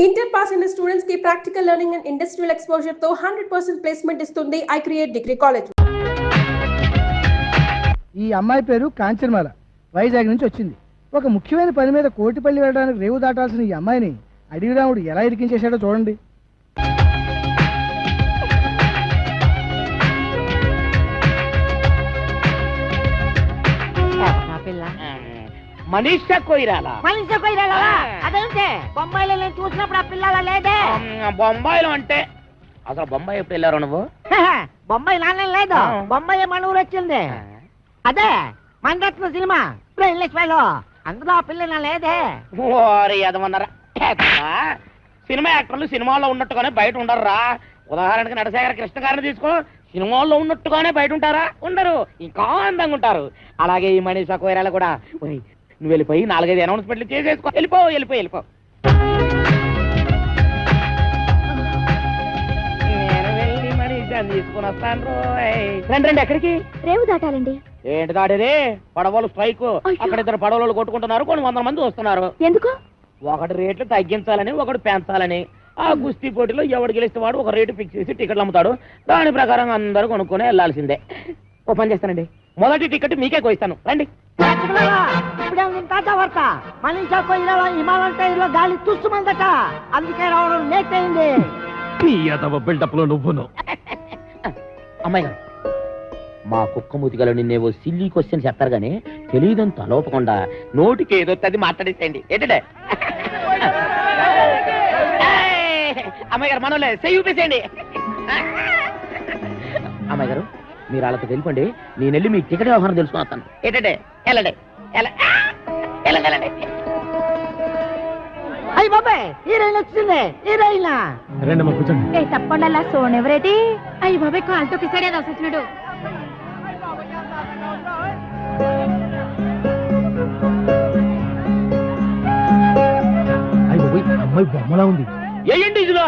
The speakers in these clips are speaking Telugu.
Inter pass in the students की practical learning and industrial exposure तो 100% placement ఇస్తుంది I Create Degree College. ఈ అమ్మాయి పేరు కాంచనమాల, వైజాగ్ నుంచి వచ్చింది. ఒక ముఖ్యమైన పని మీద కోటిపల్లి వెళ్ళడానికి రేవు దాటాల్సిన ఈ అమ్మాయిని అడవి రాముడు ఎలా ఇరికించేశాడో చూడండి. మనీషా కొయిరాలా అదేంటే బొంబాయిలో నేను చూసినప్పుడు ఆ పిల్లల లేదే. బొంబాయిలో అంటే అసలు బొంబాయి ఎప్పుడు వెళ్ళారు నువ్వు? బొంబాయి నాన్న లేదు, బొంబాయి మన ఊరు వచ్చింది. అదే మనరత్న సినిమా లో అందులో ఆ పిల్ల లేదే. ఓరి అదమన్నారా, సినిమా యాక్టర్లు సినిమాల్లో ఉన్నట్టుగానే బయట ఉండరురా. ఉదాహరణకి నటశేఖర కృష్ణ గారిని తీసుకో, సినిమాల్లో ఉన్నట్టుగానే బయట ఉంటారా? ఉండరు, ఇంకా అందంగా ఉంటారు. అలాగే ఈ మనీషా కొయిరాల కూడా. నువ్వు వెళ్ళిపోయి 4-5 అనౌన్స్మెంట్లు చేసేసుకో, వెళ్ళిపో. నేను వెళ్ళి మనీషాని తీసుకుని వస్తాను. రండి. ఎక్కడికి? రేవు దాటాలండి. ఏంటి దాడేది? పడవలు స్ట్రైక్. అక్కడ 2 పడవలు కొట్టుకుంటున్నారు, కొన్ని 100 మంది వస్తున్నారు. ఎందుకు? ఒకటి రేట్లు తగ్గించాలని, ఒకటి పెంచాలని. ఆ కుస్తీ పోటీలో ఎవడు గెలిస్తే వాడు ఒక రేటు ఫిక్స్ చేసి టికెట్లు అమ్ముతాడు. దాని ప్రకారం అందరూ కొనుక్కొని వెళ్లాల్సిందే. ఓ పని చేస్తానండి, మొదటి టికెట్ మీకే కోయిస్తాను, రండి. ఇప్పుడు తాజా వార్త, మనీషా కొయిరాల హిమాలయం టైర్లో గాలి తుస్సుమందట, అందుకే రావడం లేట్ అయింది. బిల్డప్ లో నువ్వును. అమ్మాయి గారు, మా కుక్క మూతిగలో నిన్నేవో సిల్లీ క్వశ్చన్ చెప్తారు గానీ తెలియదని తలోపకుండా నోటికి ఏదో అది మాట్లాడేసేయండి. ఏంటంటే అమ్మాయి గారు మనోలే చూపేసేయండి. అమ్మాయి గారు, మీరు వాళ్ళతో వెళ్ళిపోండి, నేను వెళ్ళి మీ టికెట్ వ్యవహారం తెలుసుకుని వస్తాను. ఏంటంటే వెళ్ళండి. అయ్యి బాబాయ్, హీరోయిన్ వచ్చింది. హీరోయిన్ తప్పకుండా సోన్ ఎవరైతే అయ్యి బాబాయ్ కాలుతో కిసాడే రాసొచ్చినాడు. అమ్మాయి బొమ్మలా ఉంది. ఏంటి ఇదిలో?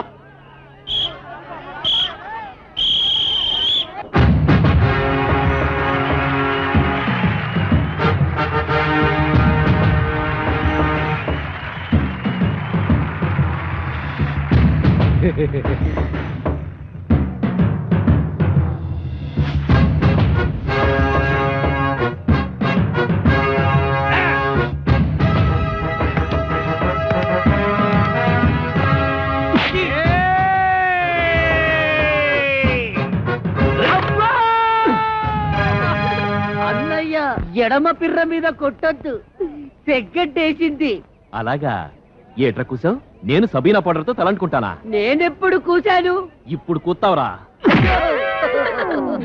ఎడమ పిర్ర మీద కొట్టొద్దు, తెగ్గట్టేసింది. అలాగా? ఏట్రా కూసావు? నేను సబీనా పౌడర్తో తలంటుకుంటానా? నేనెప్పుడు కూశాను? ఇప్పుడు కూతావురా.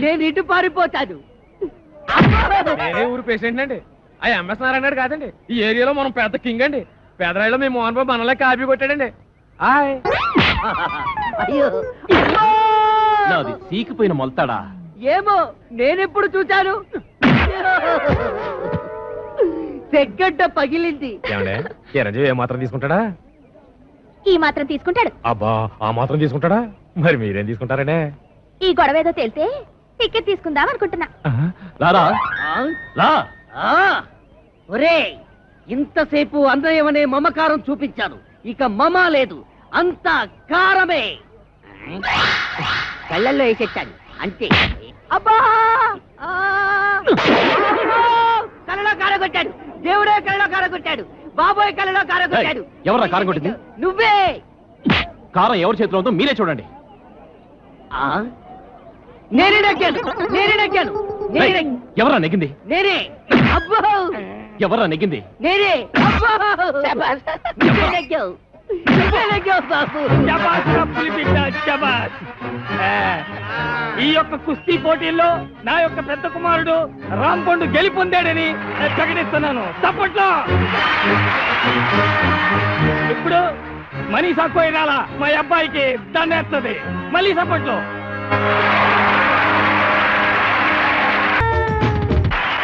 నేను ఇటు పారిపోతాను. నేనే ఊరు పేషెంట్ అండి. ఎంఎస్ నారాయణ కాదండి, ఈ ఏరియాలో మనం పెద్ద కింగ్ అండి. పెదరాయిలో మీ మోహన్ బాబు మనలే కాపీ కొట్టాడండి. అయ్యో, నాది సీకిపోయిన మొలతాడా? ఏమో, నేనెప్పుడు చూశాను? తెగ్గడ్డ పగిలింది. చిరంజీవి ఏ మాత్రం తీసుకుంటాడా? ఈ మాత్రం తీసుకుంటాడు. అబ్బా, ఆ మాత్రం తీసుకుంటాడా? మరి మీరేం తీసుకుంటారండి? ఈ గొడవ ఏదో తేలితే టికెట్ తీసుకుందాం అనుకుంటున్నా. ఒరే, ఇంతసేపు అన్నయ్యమనే మమకారం చూపించాను, ఇక మమ లేదు, అంతా కారమే. కళ్ళల్లో వేసేటాను అంతే. అబ్బా, కళ్ళలో కారగొట్టాడు, దేవుడే కళ్ళలో కారగొట్టాడు, బాబోయ్ కళ్ళలో కారగొట్టాడు. ఎవరా కారం కొట్టింది? నువ్వే. కారం ఎవరి చేతిలో ఉందో మీరే చూడండి. నేనే నెగ్గాను. ఎవరా నెగ్గింది? నేనే. అబ్బో, ఎవరా నెగ్గింది? నేనే. అబ్బో, నువ్వే నెగ్గావు. బాబు, ఈ యొక్క కుస్తీ పోటీల్లో నా యొక్క పెద్ద కుమారుడు రాంపండు గెలుపొందాడని ప్రకటిస్తున్నాను. తప్పట్లో ఇప్పుడు మనీషా కొయిరాల మా అబ్బాయికి దండేస్తుంది. మళ్ళీ సప్పట్లో.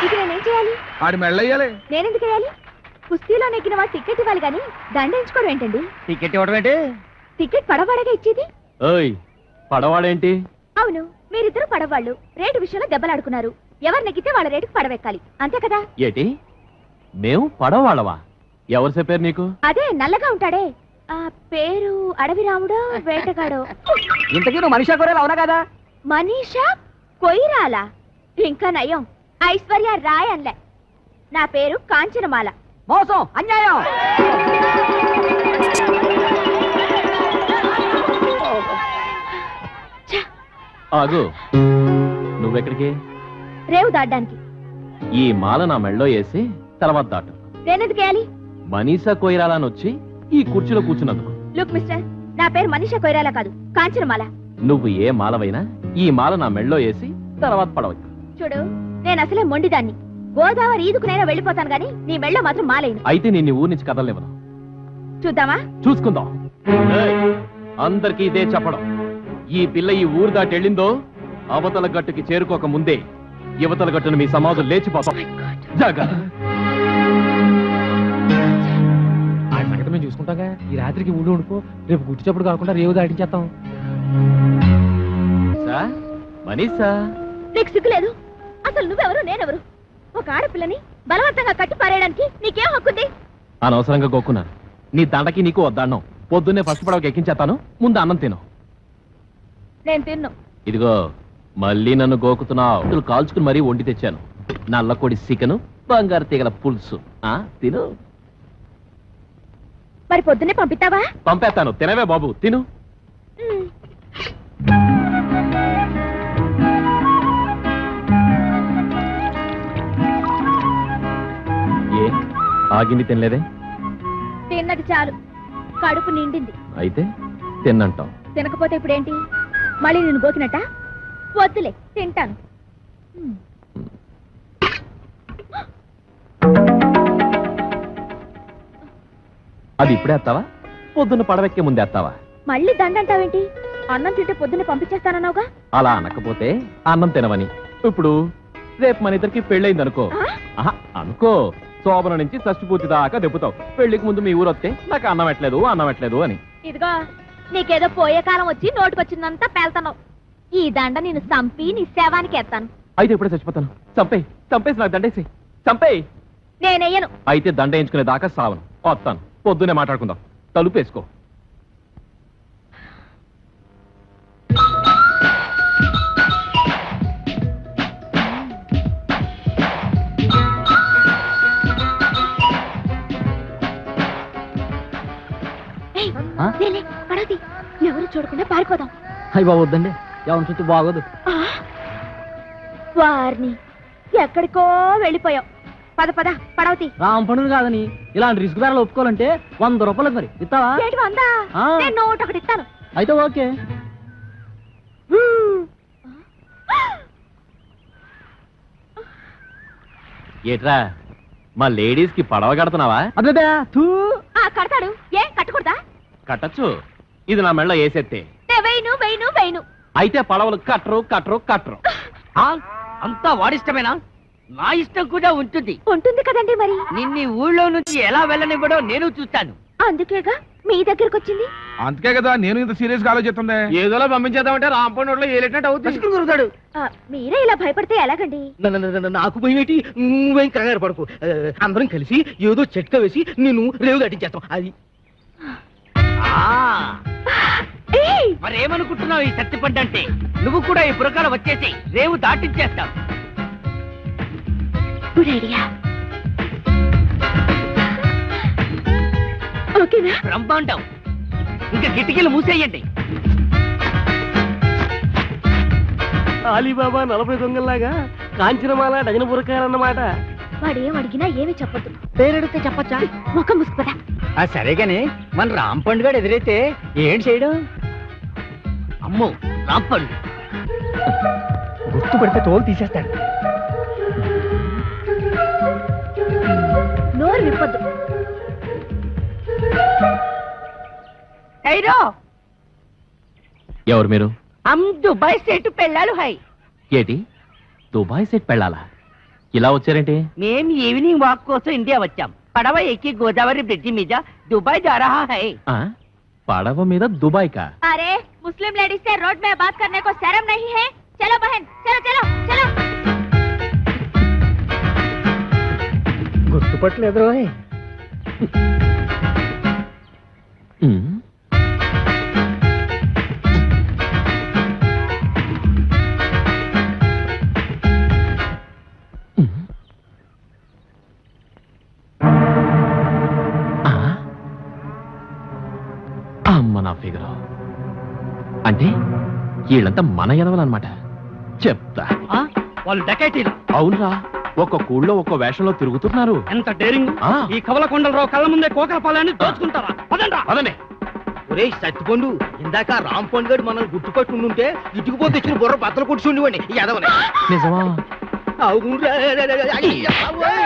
ఇది నేనేం చేయాలి? ఆడి మెళ్ళయ్యాలి. నేనెందుకు వేయాలి? కుస్తీలో నెగ్గిన వాడు టికెట్ ఇవ్వాలి గాని దండించుకోవడం ఏంటండి? టికెట్ ఇవ్వడం ఏంటి? టికెట్ పడవాడగా ఇచ్చేది. ఓయ్, పడవాడేంటి? అవును, మీరిద్దరు పడవాళ్ళు రేటు విషయంలో దెబ్బలాడుకున్నారు. ఎవరు నెగ్గితే వాళ్ళ రేటుకు పడవెక్కాలి, అంతే కదా? ఏటి, మేము పడవాళ్ళవా? ఎవరు చెప్పారు నీకు? అదే నల్లగా ఉంటాడే, ఆ పేరు అడవి రాముడో వేటగాడో. ఇంతకీ నువ్వు మనిషా కొరేలా అవునా కదా? మనీషా కొయిరాల. ఇంకా నయం ఐశ్వర్య రాయ్ అన్లే. నా పేరు కాంచనమాల. మోసం, అన్యాయం. ఆగు, నువ్వెక్కడికి? రేవు దాడ్డానికి. ఈ మాల నా మెళ్ళో వేసి తర్వాత దాటు. నేనెందుకు వేయాలి? మనీషా కొయిరాలని వచ్చి ఈ కుర్చీలో కూర్చున్నందుకు. లుక్ మిస్టర్, నా పేరు మనీషా కొయిరాల కాదు, కాంచనమాల. నువ్వు ఏ మాలవైనా ఈ మాల నా మెళ్ళో వేసి తర్వాత పడవచ్చు. చూడు, నేను అసలే మొండిదాన్ని. గోదావరి ఈదుకునైనా వెళ్ళిపోతాను గాని నీ మెళ్ళో మాత్రం మాలేను. అయితే నేను ఊరి నుంచి కదలనివ్వను. చూద్దామా? చూసుకుందాం. ఏయ్, అందరికీ ఇదే చెప్పడం. ఈ పిల్ల ఈ ఊరు దాటి వెళ్ళిందో అవతల గట్టుకి చేరుకోక ముందే యువతల గట్టును మీ సమాజం లేచిపోతాం. జాగ్రత్త. ఆ సంగతి మేము చూసుకుంటాగా. ఈ రాత్రికి ఊళ్ళో ఉండిపో, రేపు గుర్తుచప్పుడు కాకుండా రేవు దాటించేస్తాం. మనీషా, నీకు సిగ్గులేదు? అసలు నువ్వెవరు, నేనెవరు? ఒక ఆడపిల్లని బలవంతంగా కట్టి పారేయడానికి నీకేం హక్కుంది? అనవసరంగా గోక్కున్నాను. నీ దండకి నీకు వద్దాను. పొద్దున్నే ఫస్ట్ పడవకి ఎక్కించేస్తాను, ముందు అన్నం తిను. నేను తిన్ను. ఇదిగో మళ్ళీ నన్ను గోకుతున్నావు. కాల్చుకుని మరీ వండి తెచ్చాను. నల్లకొడి చికెను, బంగారు తీగల పులుసు. తిను. మరి పొద్దున్నే పంపిస్తావా? పంపేస్తాను, తినవే బాబు, తిను. ఏ ఆగింది తినలేదే? తిన్నది చాలు, కడుపు నిండింది. అయితే తిన్నంటాం. తినకపోతే ఇప్పుడేంటి? మళ్ళీ నేను గోకినట్ట? వద్దులే, తింటాను. అది ఇప్పుడే వేస్తావా, పొద్దున్న పడవెక్కే ముందే వేస్తావా? మళ్ళీ దండంటావేంటి? అన్నం తింటే పొద్దున్నే పంపించేస్తానన్నావుగా. అలా అనకపోతే అన్నం తినవని. ఇప్పుడు రేపు మన ఇద్దరికి పెళ్ళయింది అనుకో. అనుకో, శోభన నుంచి షష్ఠి పూర్తి దాకా దెప్పుతావు. పెళ్లికి ముందు మీ ఊరు వస్తే నాకు అన్నం ఎట్లేదు అని. ఇదిగో, నీకేదో పోయే కాలం వచ్చి నోటుకొచ్చిందంతా పేల్తాను. ఈ దండ నేను చంపి నీ శవానికి ఎత్తాను. అయితే ఇప్పుడే చచ్చిపోతాను. చంపేసి నాకు దండేసి చంపేయి. నేనెయ్యను. అయితే దండ వేయించుకునే దాకా సావను. వస్తాను, పొద్దునే మాట్లాడుకుందాం. తలుపేసుకో. పడవది, ఎవరు చూడకుండా పారిపోదాం. అయ్యి బాబు వద్దండి, ఎవరి చుట్టూ బాగోదు. వారిని ఎక్కడికో వెళ్ళిపోయావు. పద పద పడవతి. రామ్ పండుగ కాదని ఇలాంటి రిస్క్ ధరలు ఒప్పుకోవాలంటే 100 రూపాయలు. మరి ఇస్తావా? ఏంటి 100? నేను నోట్ ఒకటి ఇస్తాను. అయితే ఓకే. ఏట్రా, మా లేడీస్ కి పడవ కడుతున్నావా? అదే కడతాడు. ఏ కట్టకూడదా? కట్టచ్చు. ఇది నా మెళ్ళ వేసేస్తే. వెయ్యను. అయితే పడవలు కట్టరు. అంతా వాడిష్టమేనా? నా ఇష్టం కూడా ఉంటుంది. ఉంటుంది కదండి. మరి నిన్ను ఊళ్ళో నుంచి ఎలా వెళ్ళనివ్వడో నేను చూస్తాను. అందుకేగా మీ దగ్గరకు వచ్చింది. అందుకే కదా నేను ఇంత సీరియస్ గా ఆలోచిస్తుంది. ఏదోలా పంపించేద్దామంటే రాంపండు ఏలేటట్టు అవుతుంది. కురుతాడు. మీరే ఇలా భయపడితే ఎలాగండి? నాకు భయమేటి? నువ్వేం కంగారు పడకు. అందరం కలిసి ఏదో చెట్క వేసి నేను రేవు దాటించేస్తాం. అది మరేమనుకుంటున్నావు? ఈ సత్తిపడ్డంటే నువ్వు కూడా ఈ పురకాల వచ్చేసి రేవు దాటించేస్తావు. Good idea. ఓకేనా? బ్రహ్మాండం. ఇంకా కిటికీలు మూసేయండి. అలీబాబా 40 దొంగల్లాగా కాంచనమాల డజన పురకాలన్నమాట. వాడేం అడిగినా ఏమీ చెప్పొద్దు. పేరెడితే చెప్పచ్చా? ముఖం ముసుకుపదా. సరే గాని మన రామ్ పండుగ ఎదురైతే ఏం చేయడం? అమ్మో, రామ్ పండు గుర్తుపడితే తోలు తీసేస్తాడు. నోరు విప్పొద్దు. ఎవరు మీరు? దుబాయ్ సెట్ పెళ్ళాలు హై. ఏటి, దుబాయ్ సెట్ పెళ్ళాలా? ఇలా వచ్చారేంటి? మేం ఈవినింగ్ వాక్ కోసం ఇండియా వచ్చాం. పడవ ఎక్కి గోదావరి బ్రిడ్జి మీద దుబాయ్ जा रहा है. పడవ మీద దుబాయ్ కా? अरे मुस्लिम लेडीज से रोड में बात करने को शर्म नहीं है? चलो बहन, चलो. గుర్తుపట్టలేదు. అమ్మ నా ఫిగరు. అంటే వీళ్ళంతా మన ఎదవలన్నమాట. చెప్తా. వాళ్ళు డకైటీలు. అవునరా, ఒక్కొక్క ఊళ్ళో ఒక్కో వేషంలో తిరుగుతున్నారు. ఎంత డేరింగ్! ఆ. ఈ కవలకొండలరావు కళ్ళ ముందే కోకల పాలని దోచుకుంటారా? పదండ్రా. పదండి. ఒరే సత్తిపండు, ఇందాక రాంపండు గడు మనల్ని గుర్తుపట్టి ఉండుంటే ఇటుకుపోతే ఇచ్చిన బుర్ర బద్దలు కొట్టి ఉండేవాడిని ఈ ఎదవని. నిజమా? అవునురా. అయ్య బాబోయ్.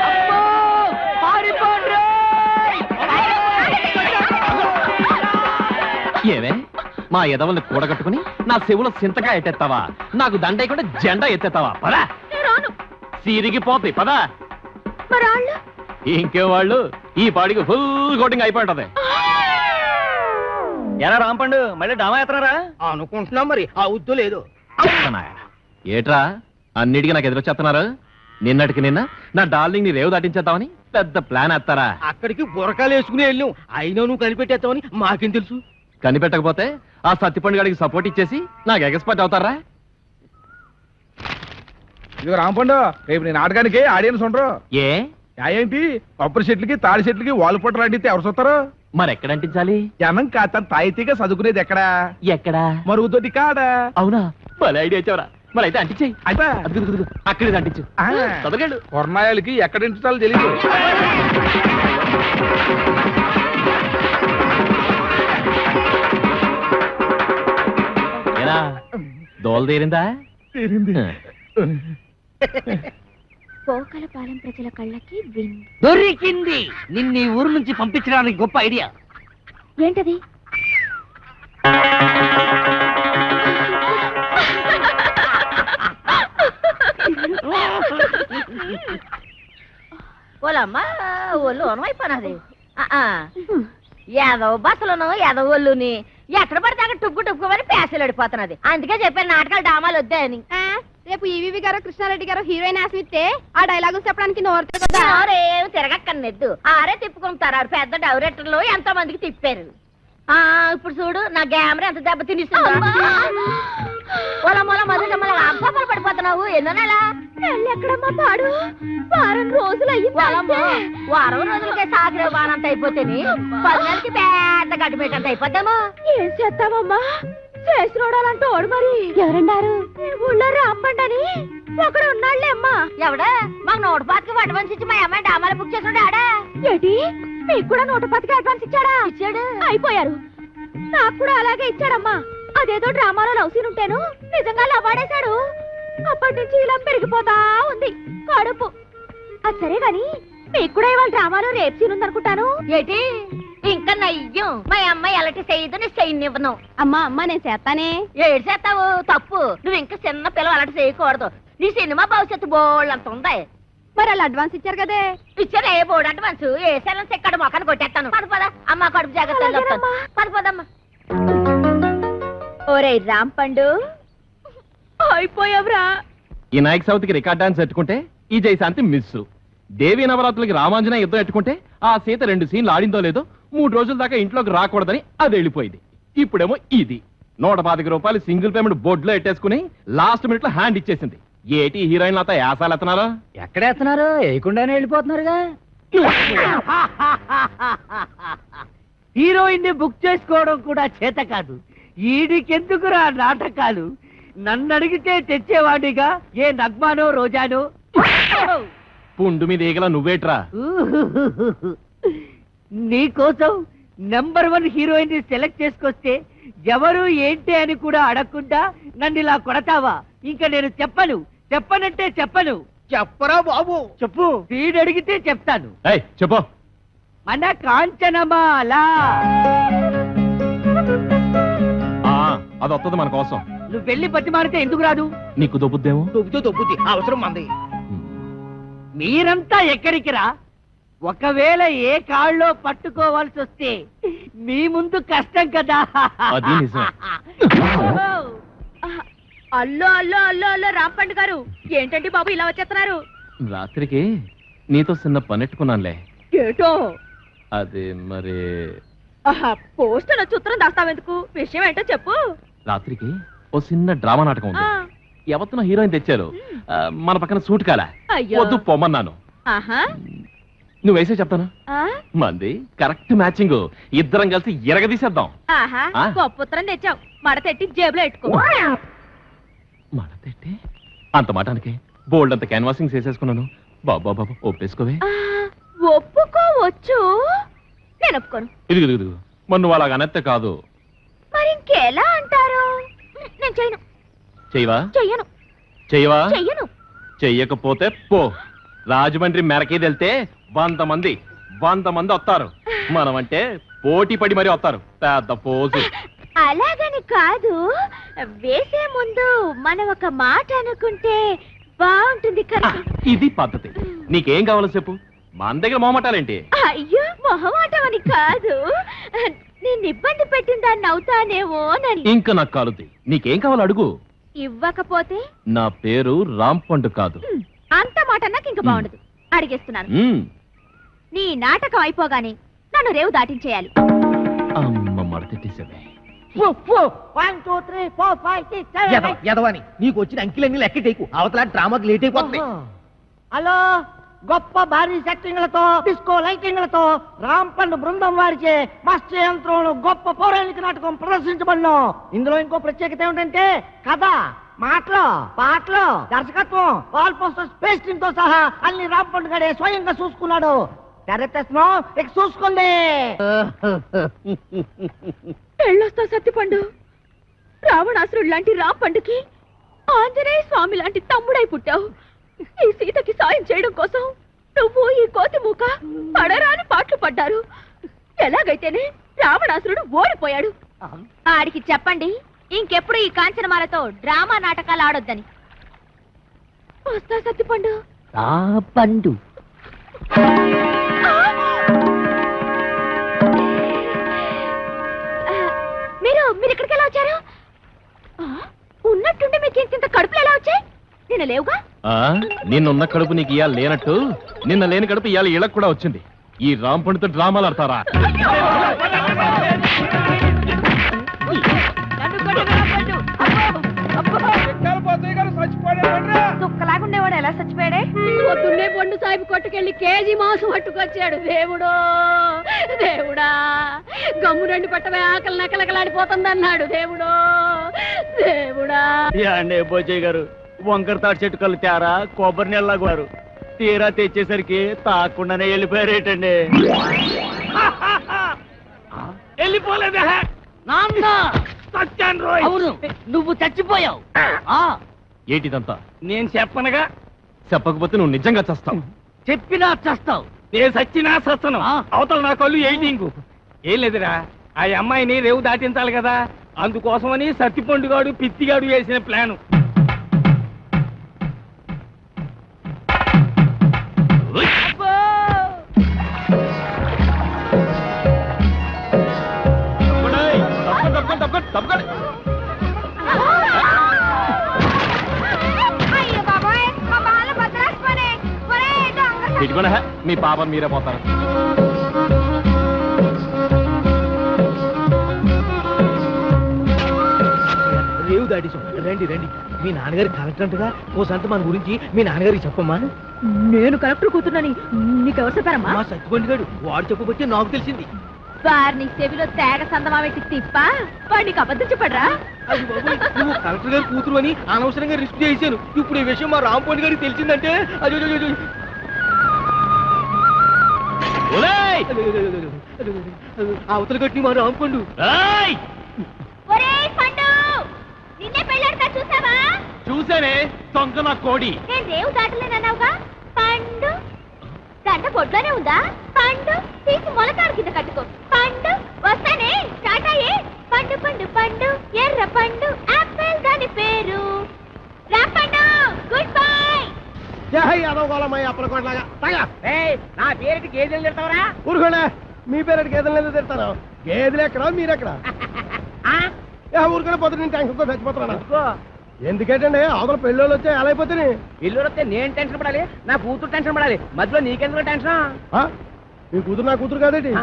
అమ్మో! పారిపోండ్రా! ఏవే మా ఎదవల్ని కూడగట్టుకుని నా చెవులో సింతగా ఎత్తేస్తావా? నాకు దండేయకుండా జెండా ఎత్తేస్తావా? పదా, సిరిగిపోతాయి. పదా. ఇంకే వాళ్ళు ఈ పాడికి ఫుల్ కోటింగ్ అయిపోయి ఉంటది. ఎలా రాంపండు మళ్ళీ డామా ఎత్తనారా? అనుకుంటున్నాం మరి, ఆ ఉద్దు లేదు. ఏట్రా అన్నిటికీ నాకు ఎదురొచ్చేస్తున్నారు? నిన్నటికి నిన్న నా డార్లింగ్ ని రేవు దాటించేద్దామని పెద్ద ప్లాన్ వేస్తారా? అక్కడికి బురకాలు వేసుకుని వెళ్ళాం, అయినా నువ్వు కనిపెట్టేస్తావని మాకేం తెలుసు? కనిపెట్టకపోతే ఆ సత్తిపండు గారికి సపోర్ట్ ఇచ్చేసి నాకు ఎక్స్పర్ట్ అవుతారా? ఇదిగో రాంపండు, రేపు నేను నాటకానికి ఆడియన్స్ ఉండరు. ఏ ఏంటి కొబ్బరి చెట్లకి తాడి చెట్లకి వాలు పొట్టలు అంటితే ఎవరు చూస్తారు? మరి ఎక్కడ అంటించాలి? జనం కాస్త తాయితీగా చదువుకునేది ఎక్కడా? ఎక్కడా? మరుగుతోటి కాడా? అవునా, భలే ఐడియా ఇచ్చావరా. మరి అయితే అంటించేయి. అయితే అక్కడే అంటించు. చదవగలడు. కొరనాయాలకి ఎక్కడ ఇంటాలో తెలియదు. ఏరా దోల తీరిందా? పోకలపాలెం ప్రజల కళ్ళకి విందు. దొరికింది. నిన్ను ఈ ఊరు నుంచి పంపించడానికి గొప్ప ఐడియా. ఏంటది? ఓలమ్మా ఒళ్ళు ఓనమైపోయినది. ఏదో బస్సులను ఏదో ఒళ్ళుని ఎక్కడ పడితే అక్కడ టుక్కు టుక్కుమని పేసలు అడిపోతున్నది. అందుకే చెప్పాను నాటకాలు డామాలు వద్దా అని. రేపు ఈవీవి గారు కృష్ణారెడ్డి గారు హీరోయిన్ ఆశమిస్తే ఆ డైలాగులు చెప్పడానికి ఏమి తిరగక్కర్లేదు. ఆరే తిప్పుకుంటారు. ఆరు పెద్ద డైరెక్టర్లు ఎంతో మందికి తిప్పారు. ఇప్పుడు చూడు నా గ్యామరా ఎంత దెబ్బ తినిస్తుందో. అంపలు పడిపోతున్నావు. ఎన్నో నెల ఎక్కడమ్మా పాడు? వారం రోజులు వారం రోజులకే సాగిరే వారంత అయిపోతేని 10 నెలలకి పెద్ద గడ్డిపేటంత అయిపోతాము. ఏం చేస్తావమ్మా? చేసి చూడాలంటూ ఓడు మరి. ఎవరన్నారు? ఊళ్ళో రాంపండని ఒకడు ఉన్నాళ్లే అమ్మా. ఎవడా? మాకు 125కి అడ్వాన్స్ ఇచ్చి మా అమ్మాయి డామాలు బుక్ చేసి ఆడా. ఏంటి మీకు కూడా 125కి అడ్వాన్స్ ఇచ్చాడా? ఇచ్చాడు. అయిపోయారు. నాకు కూడా అలాగే ఇచ్చాడమ్మా. అదేదో డ్రామాలో లవ్ సీన్ ఉంటేను నిజంగా లవ్వాడేశాడు. అప్పటి నుంచి ఇలా పెరిగిపోతా ఉంది కడుపు. అది సరే గాని మీకు కూడా ఇవాళ డ్రామాలో రేప్ సీన్ ఉందనుకుంటాను. ఏంటి ఇంకా నయ్యం? మా అమ్మాయి ఎలాంటి చేయదు, నీ చేయనివ్వను. అమ్మా అమ్మా నేను చేస్తానే. ఏడు చేస్తావు? తప్పు. నువ్వు ఇంకా చిన్న పిల్లలు అలాంటి చేయకూడదు. నీ సినిమా భవిష్యత్తు బోళ్ళంత ఉంది. మరి వాళ్ళు అడ్వాన్స్ ఇచ్చారు కదే. ఇచ్చారు. ఏ బోర్డు అడ్వాన్స్? ఏ సెలన్స్ ఎక్కడ మొక్కను కొట్టేస్తాను. పద అమ్మ కడుపు జాగ్రత్త. పదమ్మా. ఓరే రాంపండు అయిపోయావురా. ఈ నాయక్ సౌత్కి రికార్డ్ డాన్స్ ఎట్టుకుంటే ఈ జయశాంతి మిస్. దేవి నవరాత్రులకి రామాంజన యుద్ధం ఎట్టుకుంటే ఆ సీత 2 సీన్లు ఆడిందో లేదో 3 రోజుల దాకా ఇంట్లోకి రాకూడదని అది వెళ్ళిపోయింది. ఇప్పుడేమో ఇది 125 రూపాయలు సింగిల్ పేమెంట్ బోర్డులో ఎట్టేసుకుని లాస్ట్ మినిట్ లో హ్యాండ్ ఇచ్చేసింది. ఏటి హీరోయిన్ అంతా యాసాలు ఎత్తనారా? ఎక్కడేస్తున్నారు? వేయకుండానే వెళ్ళిపోతున్నారుగా. హీరోయిన్ ని బుక్ చేసుకోవడం కూడా చేత కాదు. ఈడికెందుకురా నాటకాలు? నన్ను అడిగితే తెచ్చేవాడిగా ఏ నగ్మానో రోజానో. పుండు మీద ఈగల నువ్వేట్రా? నీకోసం నెంబర్ 1 హీరోయిన్ ని సెలెక్ట్ చేసుకొస్తే ఎవరు ఏంటి అని కూడా అడగకుండా నన్ను ఇలా కొడతావా? ఇంకా నేను చెప్పనంటే చెప్పను. చెప్పరా బాబు? చెప్పు. వీడు అడిగితే చెప్తాను. చెప్పు. మన కాంచనమాల. అది వస్తుంది మన కోసం. నువ్వు వెళ్ళి బతిమారితే ఎందుకు రాదు? నీకు దొబ్బుద్దేమో. దొబ్బుద్ది అవసరం మంది. మీరంతా ఎక్కడికి రా? ఒకవేళ ఏ కాళ్ళలో పట్టుకోవాల్సి వస్తే మీ ముందు కష్టం కదా. అది నిజం. అల్లో అల్లో అల్లో అల్లో రాంపండు గారు ఏంటండి బాబు ఇలా వచ్చేస్తున్నారు? రాత్రికి నీతో చిన్న పనెట్టుకున్నానులే. ఏటో? అది మరి పోస్ట్ చిత్రం దాస్తావెందుకు? విషయం ఏంటో చెప్పు. రాత్రికి ఓ చిన్న డ్రామా నాటకం ఉంది. ఎవరితో హీరోయిన్ తెచ్చారు. మన పక్కన సూట్ కాల. వద్దు పొమ్మన్నాను. నువ్వు వేసే చెప్తాను. ఆ? మంది కరెక్ట్ మ్యాచింగ్. ఇద్దరం కలిసి ఎరగదీసేద్దాం. ఆహా ఆ? గొప్ప ఉత్తరం తెచ్చావు మడతెట్టి జేబులో పెట్టుకో. మడతెట్టి అంత మాటానికి బోల్డ్ అంత క్యాన్వాసింగ్ చేసేసుకున్నాను. బాబా బాబా ఒప్పేసుకోవే. ఆ, ఒప్పుకోవచ్చు, నేను ఒప్పుకోను. ఇదిగు మరి నువ్వు అలాగ అనెత్తే కాదు. మరి ఇంకెలా అంటారు? నేను చేయను. చెయ్యవా? చెయ్యను. చెయ్యవా? చెయ్యను. చెయ్యకపోతే పో. రాజమండ్రి మెరకే వెళ్తే 100 మంది వస్తారు. మనం అంటే పోటీ పడి మరీ వస్తారు. పెద్ద పోజు. అలాగని కాదు, వేసే ముందు మనం ఒక మాట అనుకుంటే బాగుంటుంది కదా. ఇది పద్ధతి. నీకేం కావాలో చెప్పు. మన దగ్గర మొహమాటాలేంటి? అయ్యో మొహమాటం అని కాదు, నేను ఇబ్బంది పెట్టిన దాన్ని అవుతానేమోనని. ఇంకా నాకు కాలుద్ది. నీకేం కావాలో అడుగు. ఇవ్వకపోతే నా పేరు రాంపండు కాదు. అంత మాట నాకు ఇంకా బాగుండదు. అడిగేస్తున్నాను. మ్. నీ నాటకం అయిపోగానే నన్ను రేవు దాటించేయాలి. అమ్మ మడతెట్టేసావే. 1 2 3 4 5 6 7 ఎదవని నీకు వచ్చిన అంకిలన్నీ లెక్క టేకు. అవతల డ్రామాకి లేట్ అయిపోతుంది. హలో, గొప్ప భారీ సెట్టింగ్లతో డిస్కో లైటింగ్లతో రాంపండు బృందం వారిచే మత్స్య యంత్రంలో గొప్ప పౌరాణిక నాటకం ప్రదర్శించబడిను. ఇందులో ఇంకో ప్రత్యేకత ఏమిటంటే కథ, మాటలు, పాటలు, దర్శకత్వం, వాల్ పోస్టర్స్, పేస్టింగ్ తో సహా అన్ని రాంపండు గడే స్వయంగా చూసుకున్నాడు. తెరతెస్తున్నాం, ఇక చూసుకోండి. ఎళ్ళొస్తా సత్తిపండు. రావణాసురుడు లాంటి రాంపండుకి ఆంజనేయ స్వామి లాంటి తమ్ముడై పుట్టావు. ఈ సీతకి సాయం చేయడం కోసం నువ్వు ఈ కోతి మూక పడరాని పాటలు పడ్డారు. ఎలాగైతేనే రావణాసురుడు ఓడిపోయాడు. ఆడికి చెప్పండి ఇంకెప్పుడు ఈ కాంచనమాలతో డ్రామా నాటకాలు ఆడొద్దని. వస్తా సత్తిపండు. పండు మీరు ఇక్కడికి ఎలా వచ్చారు? ఉన్నట్టుండి మీకు ఇంత కడుపులు ఎలా వచ్చాయి? నిన్న లేవుగా. నిన్నున్న కడుపు నీకు ఇవాళ లేనట్టు నిన్న లేని కడుపు ఇవాళ ఇళ్ళకు కూడా వచ్చింది. ఈ రాంపండుతో డ్రామాలు ఆడతారా? దుక్కలాగుండేవాడు ఎలా చచ్చిపోయాడే? పొద్దున్నే పండు సాహిబ్ కొట్టుకెళ్ళి కేజీ మాంసం పట్టుకొచ్చాడు. దేవుడా గమ్ము రెండు పట్టమే ఆకలి నకలకలాడిపోతుంది అన్నాడు. దేవుడా అండి బోజయ్య గారు, వంకర తాటి చెట్టు కళ్ళు తేరా కొబ్బరి నెల్లాగారు తీరా తెచ్చేసరికి తాకుండానే వెళ్ళిపోయారేటండి. వెళ్ళిపోలేదా? నాన్న సత్యాన్ రోయ్. అవును, నువ్వు చచ్చిపోయావు. ఏంటిదంతా? నేను చెప్పనగా. చెప్పకపోతే నువ్వు నిజంగా చస్తావు. చెప్పినా చస్తావు. నేను సచ్చినా సస్తను. అవతల నా కళ్ళు ఎయిటింగ్. ఏం లేదురా, ఆ అమ్మాయిని రేవు దాటించాలి కదా, అందుకోసమని సత్తిపండుగాడు పిత్తిగాడు వేసిన ప్లాను. మీ పాప మీరే పోతారు. రేవు దాటేశాం. రండి రండి. మీ నాన్నగారి కలెక్టర్ అంటగా ఓ సంత మన గురించి మీ నాన్నగారికి చెప్పమ్మా. నేను కలెక్టర్ కూతురునని నీకెవరు చెప్పారమ్మా? మా సత్తిపండు గారు వాడు చెప్పబట్టి నాకు తెలిసింది. వారిని చెవిలో తేగ సందమా పెట్టి తిప్ప వాడికి అబద్ధం చెప్పడరా? అది బాబోయ్, నువ్వు కలెక్టర్ గారి కూతురు అని అనవసరంగా రిస్క్ చేశాను. ఇప్పుడు ఈ విషయం మా రాంపండు గారికి తెలిసిందంటే అవతల కట్టి మా రాంపండు. ఒరేయ్ పండు, నిన్నే పెళ్ళాడతా చూసావా? చూసానే తొంగ నా కోడి. నేను రేవు దాటలేనన్నావుగా పండు. దండ బొడ్లోనే ఉందా? పండు తీసి మొలకాడు కింద కట్టుకో. పండు వస్తానే టాటాయే. పండు పండు పండు ఎర్ర పండు ఆపిల్ దాని పేరు రాంపండు. Good bye. నా పేరుకి గేదెలు తిడతావరా? ఊరుకోండి. మీ పేరు గేదెలు ఎందుకు తిడతాను? గేదెలు ఎక్కడా మీరెక్కడ? ఊరుకొని పోతే నేను టెన్షన్తో చచ్చిపోతున్నాను. ఎందుకంటే అవతల పెళ్ళోళ్ళు వచ్చే ఎలా అయిపోతే ఇల్లు వస్తే నేను టెన్షన్ పడాలి, నా కూతురు టెన్షన్ పడాలి. మధ్యలో నీకెందుకు టెన్షన్? మీ కూతురు నా కూతురు కాదేంటి?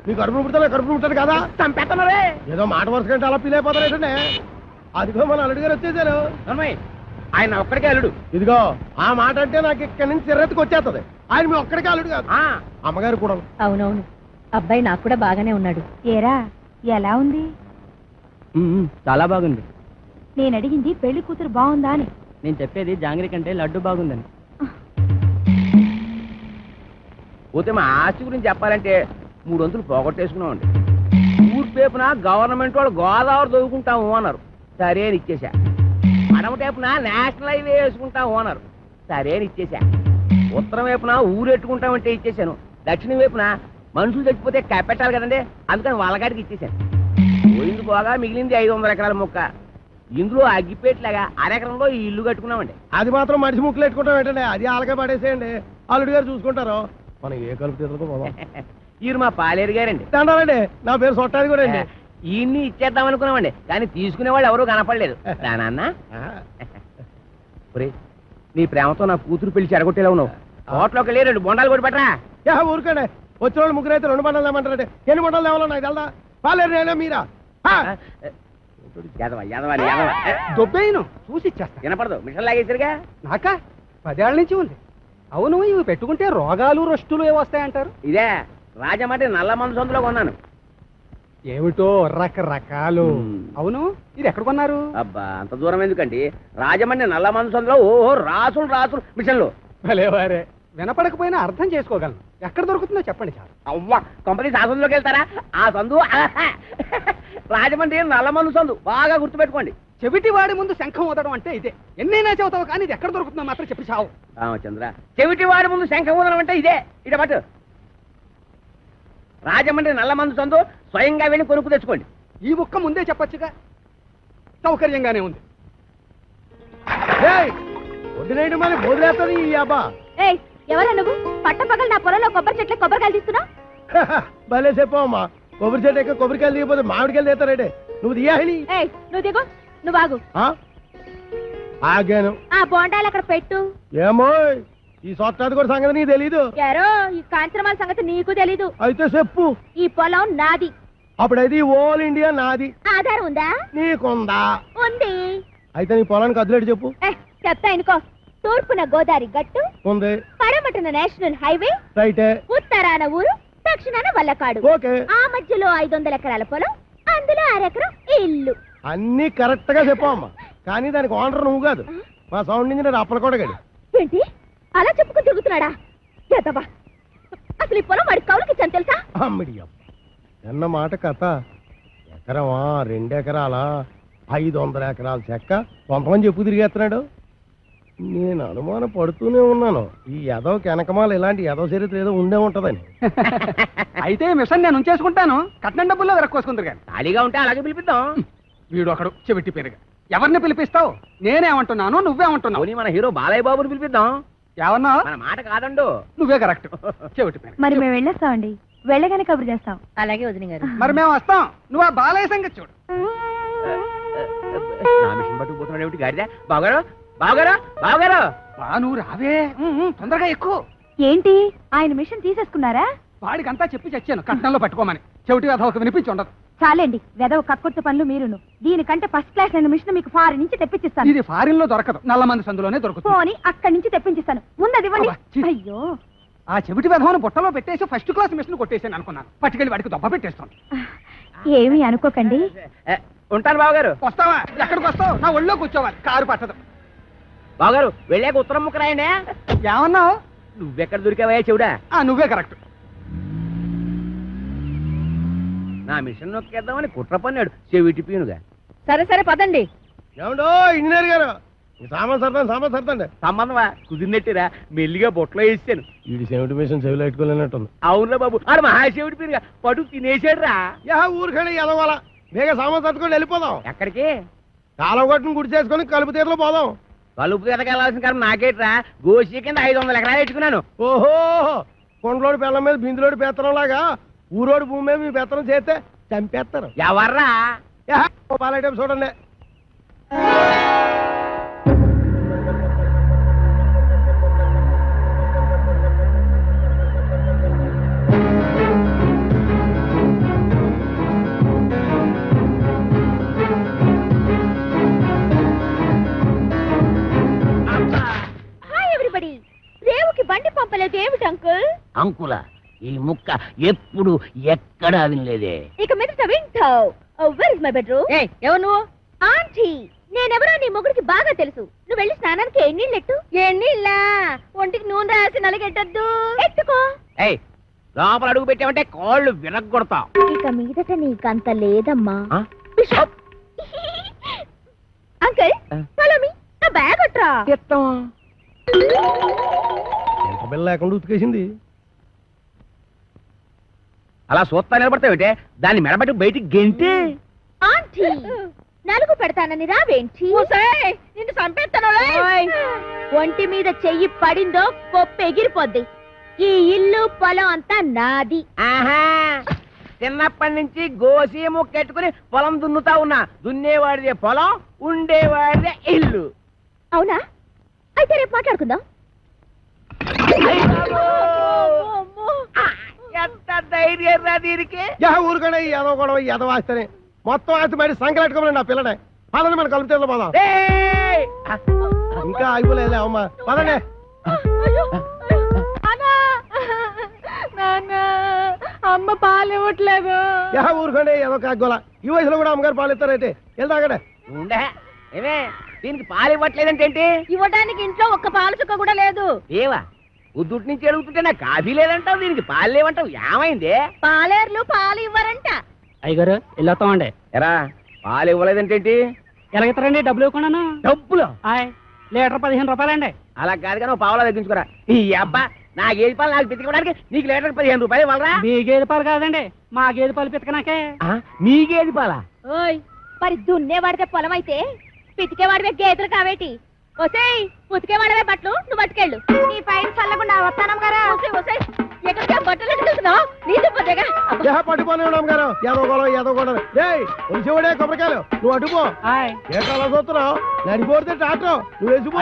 మీ కడుపును పుడతా కడుపును పుట్టాడు కదా. చంపేస్తున్నారే. ఏదో మాట వరుస కంటే అలా ఫీల్ అయిపోతారేటండి. అదిగో మన అల్లుడు గారు వచ్చేసారు. ఆయన ఒక్కడికే అల్లుడు. ఇదిగో ఆ మాట అంటే నాకు ఇక్కడి నుంచి చిర్రెత్తుకు వచ్చేస్తుంది. ఆయన మీ ఒక్కడికి అల్లుడు కాదు, అమ్మగారు కూడా. అవునవును, అబ్బాయి నాకు కూడా బాగానే ఉన్నాడు. ఏరా ఎలా ఉంది? చాలా బాగుంది. నేను అడిగింది పెళ్లి కూతురు బాగుందా అని. నేను చెప్పేది జాంగ్రీ కంటే లడ్డు బాగుందని. పోతే మా ఆస్తి గురించి చెప్పాలంటే 300 పోగొట్టేసుకున్నామండి. ఊర్పేపున గవర్నమెంట్ వాళ్ళు గోదావరి దొరుకుంటాము అన్నారు, సరే అని ఇచ్చేసా. పడమ టైపున నేషనల్ హైవే వేసుకుంటాము అన్నారు, సరే అని ఇచ్చేసా. ఉత్తరం వైపున ఊరెట్టుకుంటామంటే ఇచ్చేసాను. దక్షిణం వైపున మనుషులు చచ్చిపోతే కప్పెట్టాలి కదండి, అందుకని వాళ్ళగాడికి ఇచ్చేసాను. పోయింది పోగా మిగిలింది 500 ఎకరాల మొక్క. ఇందులో అగ్గిపేట్లాగా అరెకరంలో ఈ ఇల్లు కట్టుకున్నామండి. అది మాత్రం మనిషి ముక్కలు పెట్టుకుంటాం ఏంటండి, అది అలాగే పడేసేయండి, అల్లుడు గారు చూసుకుంటారు. మనం ఏ కలుపు తీసుకో. ఈరు మా పాలేరు గారండి. దండాలండి, నా పేరు సొట్టాది కూడా అండి. ఈయన్ని ఇచ్చేద్దాం అనుకున్నామండి, కానీ తీసుకునే వాళ్ళు ఎవరూ కనపడలేదు. నాన్న నీ ప్రేమతో నా కూతురు పెళ్లి చెడగొట్టేలా ఉన్నావు. హోటల్లోకి వెళ్ళి 2 బొండాలు కొట్టి పెట్టరా. ఊరుకోండి, వచ్చిన వాళ్ళు ముగ్గురు అయితే 2 బండాలు ఏమంటారండి, ఎన్ని బండాలు ఏమన్నా నాకు తెలదా? పాలేరు నేనే మీరా? దొబ్బేను చూసి ఇచ్చేస్తా. వినపడదు, మిషన్ లాగేసరిగా. నాకా 10 ఏళ్ల నుంచి ఉంది. అవును, ఇవి పెట్టుకుంటే రోగాలు రొస్టులు ఏ వస్తాయంటారు? ఇదే రాజమండ్రి నల్ల మందు సందులో కొన్నాను. ఏమిటో రకరకాలు. అవును, ఇది ఎక్కడ కొన్నారు? అబ్బా అంత దూరం ఎందుకండి, రాజమండ్రి నల్ల మందు సందులో ఓహో రాసులు రాసులు మిషన్లు. భలేవారే, వినపడకపోయినా అర్థం చేసుకోగలను. ఎక్కడ దొరుకుతుందో చెప్పండి చాలు. అవ్వా కంపెనీ ఆ సందులోకి వెళ్తారా? ఆ సందు రాజమండ్రి నల్ల మందు సందు, బాగా గుర్తుపెట్టుకోండి. చెవిటి వాడి ముందు శంఖం ఊదడం అంటే ఇదే. ఎన్నైనా చెబుతావు కానీ ఇది ఎక్కడ దొరుకుతుందో మాత్రం చెప్పి చావు. రామచంద్ర, చెవిటి వాడి ముందు శంఖం ఊదడం అంటే ఇదే. ఇట పట్టు, రాజమండ్రి నల్ల మందు సందు, స్వయంగా వెళ్ళి కొనుక్కు తెచ్చుకోండి. ఈ ముక్క ముందే చెప్పొచ్చుగా, సౌకర్యంగానే ఉంది. వదిలేయడం మరి బోధులేస్తుంది ఈ అబ్బా. ఎవరా నువ్వు? పట్టపగలు నా పొలంలో కొబ్బరి చెట్ల కొబ్బరికాయలు తీస్తున్నావు? భలే చెప్పమ్మా, కొబ్బరి చెట్టు ఎక్క కొబ్బరికాయలు దిగిపోతే మామిడికాయలు తీస్తారంటే నువ్వు తీయాలి. నువ్వు దిగు, నువ్వు ఆగు. ఆగాను. ఆ బోండాలు అక్కడ పెట్టు. ఏమో ఈ సొట్టాది కూడా సంగతి నీకు తెలీదు. యారో ఈ కాంచనమాల సంగతి నీకు తెలీదు. అయితే చెప్పు. ఈ పొలం నాది. అప్పుడైతే ఓల్ ఇండియా నాది. ఆధారం ఉందా? నీకుందా? ఉంది. అయితే నీ పొలానికి అదిలేడు చెప్పు. చెప్తా ఇనుకో. తూర్పున గోదావరి గట్టు ఉంది, పడమటన నేషనల్ హైవే, రైటే, ఉత్తరాన ఊరు, దక్షిణాన వల్లకాడు. ఓకే. ఆ మధ్యలో 500 ఎకరాల పొలం, అందులో 1 ఎకరం ఇల్లు. అన్ని కరెక్ట్ గా చెప్పమ్మా, కానీ దానికి ఓనర్ నువ్వు కాదు, మా సౌండ్ ఇంజనీర్ అప్పలకోటగాడు. ఏంటి అలా చెప్పుకుని తిరుగుతున్నాడా? ఎదవా, అసలు ఈ పొలం వాడి కౌలుకి ఇచ్చాను తెలుసా? అమ్మిడియం ఎన్న మాట కథ. ఎకరమా 2 ఎకరాలా 500 ఎకరాల చెక్క కొంతమంది చెప్పు తిరిగేస్తున్నాడు. నేను అనుమానం పడుతూనే ఉన్నాను, ఈ ఎదవకి వెనకమాల ఇలాంటి ఎదవ చరిత్ర ఏదో ఉండే ఉంటదని. అయితే మిషన్ నేను ఉంచేసుకుంటాను, కట్నం డబ్బుల్లో వెరక్కోసుకుందరు కానీ. ఖాళీగా ఉంటే అలాగే పిలిపిద్దాం. వీడు ఒకడు చెవిటి పేరుగా. ఎవరిని పిలిపిస్తావు? నేనేమంటున్నాను, నువ్వేమంటున్నావు? మన హీరో బాలయ్య బాబుని పిలిపిద్దాం. ఏమన్నా? మన మాట కాదండు. నువ్వే కరెక్ట్. చెవిటి పేరు. మరి మేము వెళ్ళొస్తామండి, వెళ్ళగానే కబురు చేస్తాం. అలాగే వదిన గారు. మరి మేము వస్తాం, నువ్వు ఆ బాలయ్య సంగతి చూడు. నా మిషన్ పట్టుకుపోతున్నాడు ఏమిటి గాడిద? బావగారు, బావగారు, బావగారు, నువ్వు రావే, తొందరగా ఎక్కువ. ఏంటి ఆయన మిషన్ తీసేసుకున్నారా? వాడికంతా చెప్పి చచ్చాను కట్నంలో పట్టుకోమని. చెవిటి కథ ఒక వినిపించి ఉండదు. చాలండి, వెదవ కక్కుర్తి పనులు మీరును. దీనికంటే ఫస్ట్ క్లాస్ అయిన మిషన్ మీకు ఫారిన్ నుంచి తెప్పించిస్తాను. ఇది ఫారిన్ లో దొరకదు, నల్లమంది సందులోనే దొరుకుతుంది. పోనీ అక్కడి నుంచి తెప్పించిస్తాను, ముందది ఇవ్వండి. అయ్యో, ఆ చెవిటి వెధవను బుట్టలో పెట్టేసి ఫస్ట్ క్లాస్ మిషన్ కొట్టేసాను అనుకున్నాను. పట్టుకెళ్ళి వాడికి దొబ్బ పెట్టేస్తాను. ఏమీ అనుకోకండి. ఉంటాను బావగారు. వస్తావా? ఎక్కడికి వస్తావు? నా ఒళ్ళో కూర్చోవాలి, కారు పట్టదు. బావగారు వెళ్ళాక ఉత్తరం ముక్క రాయండి. ఏమన్నావు? నువ్వెక్కడ దొరికావయ్యా చెవుడా? నువ్వే కరెక్ట్. నా మిషన్ నొక్కేద్దామని కుట్ర పన్నాడు చెవిటి పీనుగా. సరే సరే పదండి. ఏమండో ఇంజనీర్ గారు, సామాన్ సర్దండి. సంబంధమా కుదిరినట్టురా, మెల్లిగా బొట్లో వేసాను. వీడి చెవిటి మిషన్ చెవిలో పెట్టుకోలేనట్టుంది. అవునురా బాబు, ఆడు మహాశివుడి పీనుగా పడు తినేసాడు రా. ఊరికండి ఎదవాల బేగ సామాన్ సర్దుకొని వెళ్ళిపోదాం. ఎక్కడికి? కాలం కొట్టుని గుడి చేసుకొని కలుపు తీరలో పోదాం. కలుపు తీరకెళ్లాల్సిన కారణం నాకేట్రా, గోషి కింద 500 ఎకరాలు పెట్టుకున్నాను. ఓహో, కొండలోడి పిల్లల మీద బిందులోడి పెత్తనం లాగా ఊరోడి భూమి మీద మీ పెత్తనం చేస్తే చంపేస్తారు. ఎవర్రా? పాలైటం చూడండి. Hi everybody. రేవుకి బండి పంపలేదు ఏమిటి అంకుల ఈ ముక్క ఎప్పుడు ఎక్కడా వినలేదే. ఇక మీద వింటావు. Where is my bedroom? ఎవరు నువ్వు? ఆంటీ. నేనెవరో నీ మొగుడికి బాగా తెలుసు. నువ్వు వెళ్ళి స్నానానికి ఎన్నీళ్ళెట్టు. ఎన్నీళ్ళా? ఒంటికి నూనె రాసి నలగెట్టద్దు. ఎట్టుకో. లోపల అడుగు పెట్టామంటే కాళ్ళు విరగొడతా. ఇక మీదట నీకంత లేదమ్మా. Uncle follow me. నా బ్యాగ్ అట్రా. ఎంత బిల్ల లేకుండా ఉతికేసింది. అలా సూత్తా నిలబడతావుటే, దాన్ని మెడబెట్టి బయటికి గెంటి. ఆంటీ నలుగు పెడతానని రావేంటి? నిన్ను చంపేస్తాను. ఒంటి మీద చెయ్యి పడిందో పొప్పు ఎగిరిపోద్ది. ఈ ఇల్లు పొలం అంతా నాది. చిన్నప్పటి నుంచి గోసి ముక్కెట్టుకుని పొలం దున్నుతా ఉన్నా. దున్నేవాడిదే పొలం, ఉండేవాడిదే ఇల్లు. అవునా? అయితే రేపు మాట్లాడుకుందాం. ఎంత ధైర్యం రా దీనికి. ఊరుకనే ఎదో గొడవ ఎదవాస్తేనే మొత్తం ఆస్తి బయట సంకలెట్టుకోమని నా పిల్లనే. పదండి మన కలుపుతే పోదాం. ఇంకా అయిపోలేదులే అమ్మా, పదండి. అమ్మ పాలు ఇవ్వట్లేదు. ఊరుకోండి ఏదో కాగోలా. ఈ వయసులో కూడా అమ్మగారు పాలు ఇస్తారైతే వెళ్తాగడే. ఏమే దీనికి పాలు ఇవ్వట్లేదంటే ఏంటి? ఇవ్వడానికి ఇంట్లో ఒక్క పాలు చుక్క కూడా లేదు. ఏవా ఉద్దుటి నుంచి అడుగుతుంటే నాకు కాఫీ లేదంటావు, దీనికి పాలు లేవంటావు. ఏమైంది? పాలేర్లు పాలు ఇవ్వరంట. అయ్యగారు వెళ్ళొస్తామండి. ఎరా పాలు ఇవ్వలేదంటే ఏంటి? ఎలాగెత్తారండి? డబ్బులు ఇవ్వకుండా. డబ్బులు లీటర్ 15 రూపాయలండి. అలా కాదు కానీ పావులా తగ్గించుకోరా. ఈ అబ్బా నా గేదె పాలు నాకు పితికడానికి నీకు లీటర్ 15 రూపాయలు ఇవ్వాలరా? మీ గేదె పాలు కాదండి, మా గేదె పాలు పితకనాకే. మీ గేదె పాలా? ఓయ్ మరి దున్నేవాడితే పొలం అయితే పితికేవాడివే గేదెలు కావేటి? ఒసేయ్ ఉతికేవాడవే బట్టలు నువ్వు పట్టుకెళ్ళు. నీ పైన చల్లకుండా వస్తానం గారా. ఎక్కడికి బట్టలు ఎట్టుకెళ్తున్నావు? నీతో పోతేగా పట్టుకోని ఉన్నాం గారు. ఏదో గొడవ ఏదో గొడవ. ఒలిసేవాడే కొబ్బరికాయలు నువ్వు అడ్డుపో. ఏ కళ చూస్తున్నావు? నడిపోతే టాటో నువ్వు వేసిపో.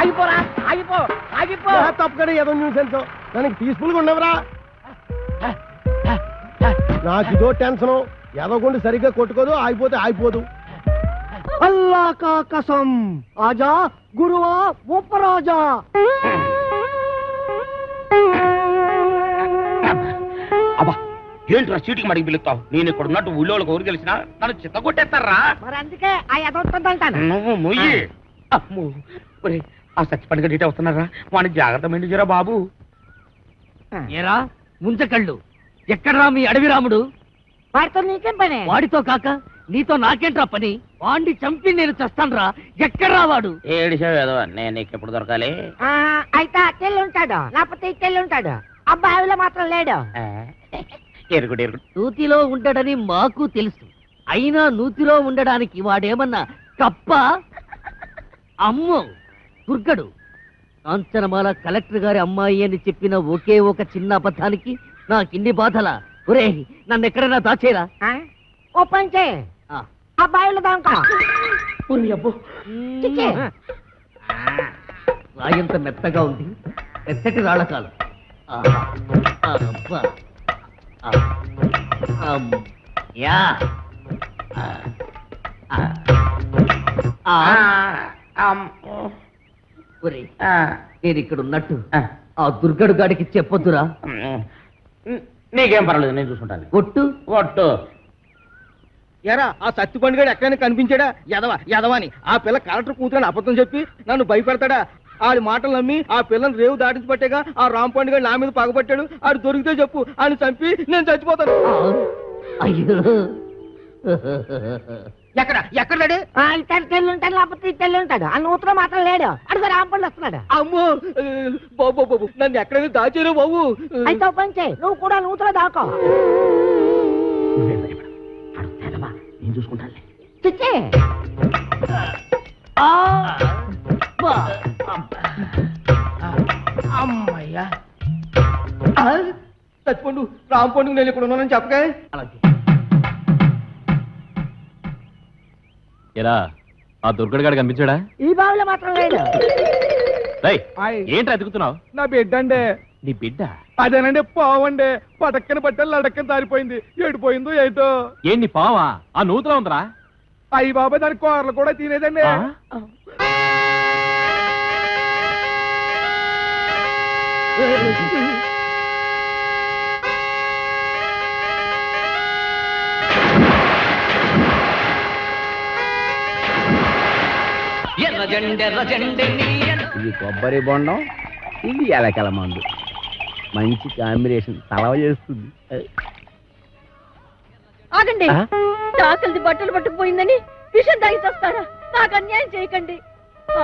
ఆగిపోరా, ఆగిపో, ఆగిపో. తప్పకడే ఏదో న్యూసెన్స్. దానికి పీస్ఫుల్ గా ఉండవరా? నాకు ఇదో టెన్షన్. ఏదో గుండి సరిగ్గా కొట్టుకోదు, ఆగిపోతే ఆగిపోదు. అల్లా కా కసం ఆజా గురువా ఉపరాజా. అబ్బా ఏంట్రా చీటికి మడికి పిలుస్తావు? నేను ఇక్కడ ఉన్నట్టు ఊళ్ళో ఊరు తెలిసినా నన్ను చిత్త కొట్టేస్తారా? మరి అందుకే ఆ ఎదొస్తుందంటాను. నువ్వు మొయ్యి. అమ్మో ఆ సచ్చిపండుగ డీటే వస్తున్నారా? వాడిని జాగ్రత్త మెండుజరా బాబు. ఏరా ముంచకళ్ళు, ఎక్కడ్రా మీ అడవి రాముడు? వాడితో నీకేం పని? వాడితో కాక నీతో నాకేంట్రా పని? వాడిని చంపి నేను చస్తాన్రా. ఎక్కడ్రా వాడు? ఏడిసావేదో నేను నీకు ఎప్పుడు దొరకాలి? అయితే అట్టెళ్ళి ఉంటాడు, లేకపోతే ఇట్టెళ్ళి ఉంటాడు. అబ్బాయిలో మాత్రం లేడు. ఎరుగుడు ఎరుగుడు. నూతిలో ఉండడని మాకు తెలుసు, అయినా నూతిలో ఉండడానికి వాడేమన్నా కప్ప? అమ్మో దుర్గడు. కాంచనమాల కలెక్టర్ గారి అమ్మాయి అని చెప్పిన ఒకే ఒక చిన్న అబద్ధానికి నాకిన్ని బాధలా? ఒరే నన్ను ఎక్కడైనా దాచేరా. ఓ పంచే అబ్బాయిలో దాంకా. రాయంత మెత్తగా ఉంది, మెత్తటి రాళ్ళకాలు. నేను ఇక్కడ ఉన్నట్టు ఆ దుర్గడు గాడికి చెప్పొద్దురా. నీకేం పర్వాలేదు, నేను చూసుకుంటాను. ఒట్టు ఒట్టు. ఎరా ఆ సత్తిపండుగాడు ఎక్కడైనా కనిపించాడా? ఎదవాని ఆ పిల్ల కలెక్టర్ కూతురని అబద్ధం చెప్పి నన్ను భయపెడతాడా? ఆడి మాటలు నమ్మి ఆ పిల్లని రేవు దాటించి పట్టేగా ఆ రామ్ పండుగ నా మీద పగబట్టాడు. ఆడు దొరికితే చెప్పు, ఆయన చంపి నేను చచ్చిపోతాను. అయ్యో ఎక్కడాడు? ఇట్టెళ్ళి ఉంటాడు, లేకపోతే ఇట్టెళ్ళి ఉంటాడు. ఆ నూతులో మాత్రం లేడు. అడుగు రాంపండు వస్తున్నాడు. అమ్మో బాబు బాబు నన్ను ఎక్కడైనా దాచారు బాబు. అయితే పంచే నువ్వు కూడా నూతులో దాకో. నేను చూసుకుంటాను. చిచ్చే అమ్మయ్యా చచ్చిపోండు రామ్ పండుగ నేను ఇక్కడ ఉన్నానని చెప్పగా. ఎరా ఆ దుర్గడు గాడు కనిపించాడా? ఈ బావిలో మాత్రం లేడు. ఏంటి ఎదుగుతున్నావు? నా బిడ్డ అండి. నీ బిడ్డ? అదేనండి పావండి. పటక్కన పట్టాలి లడక్కన దారిపోయింది. ఏడిపోయిందో ఏంటో. ఏంటి పావా? ఆ నూతులో ఉందరా? అయ్యి బాబాయ్ దాని కూరలు కూడా తినేదండి. ఇది కొబ్బరి బొండం, ఇది ఎలకల మందు. మంచి కాంబినేషన్, తలవ చేస్తుంది. ఆగండి. తాకలిది బట్టలు పట్టుకుపోయిందని విషం తాగి చేస్తారా? నాకు అన్యాయం చేయకండి.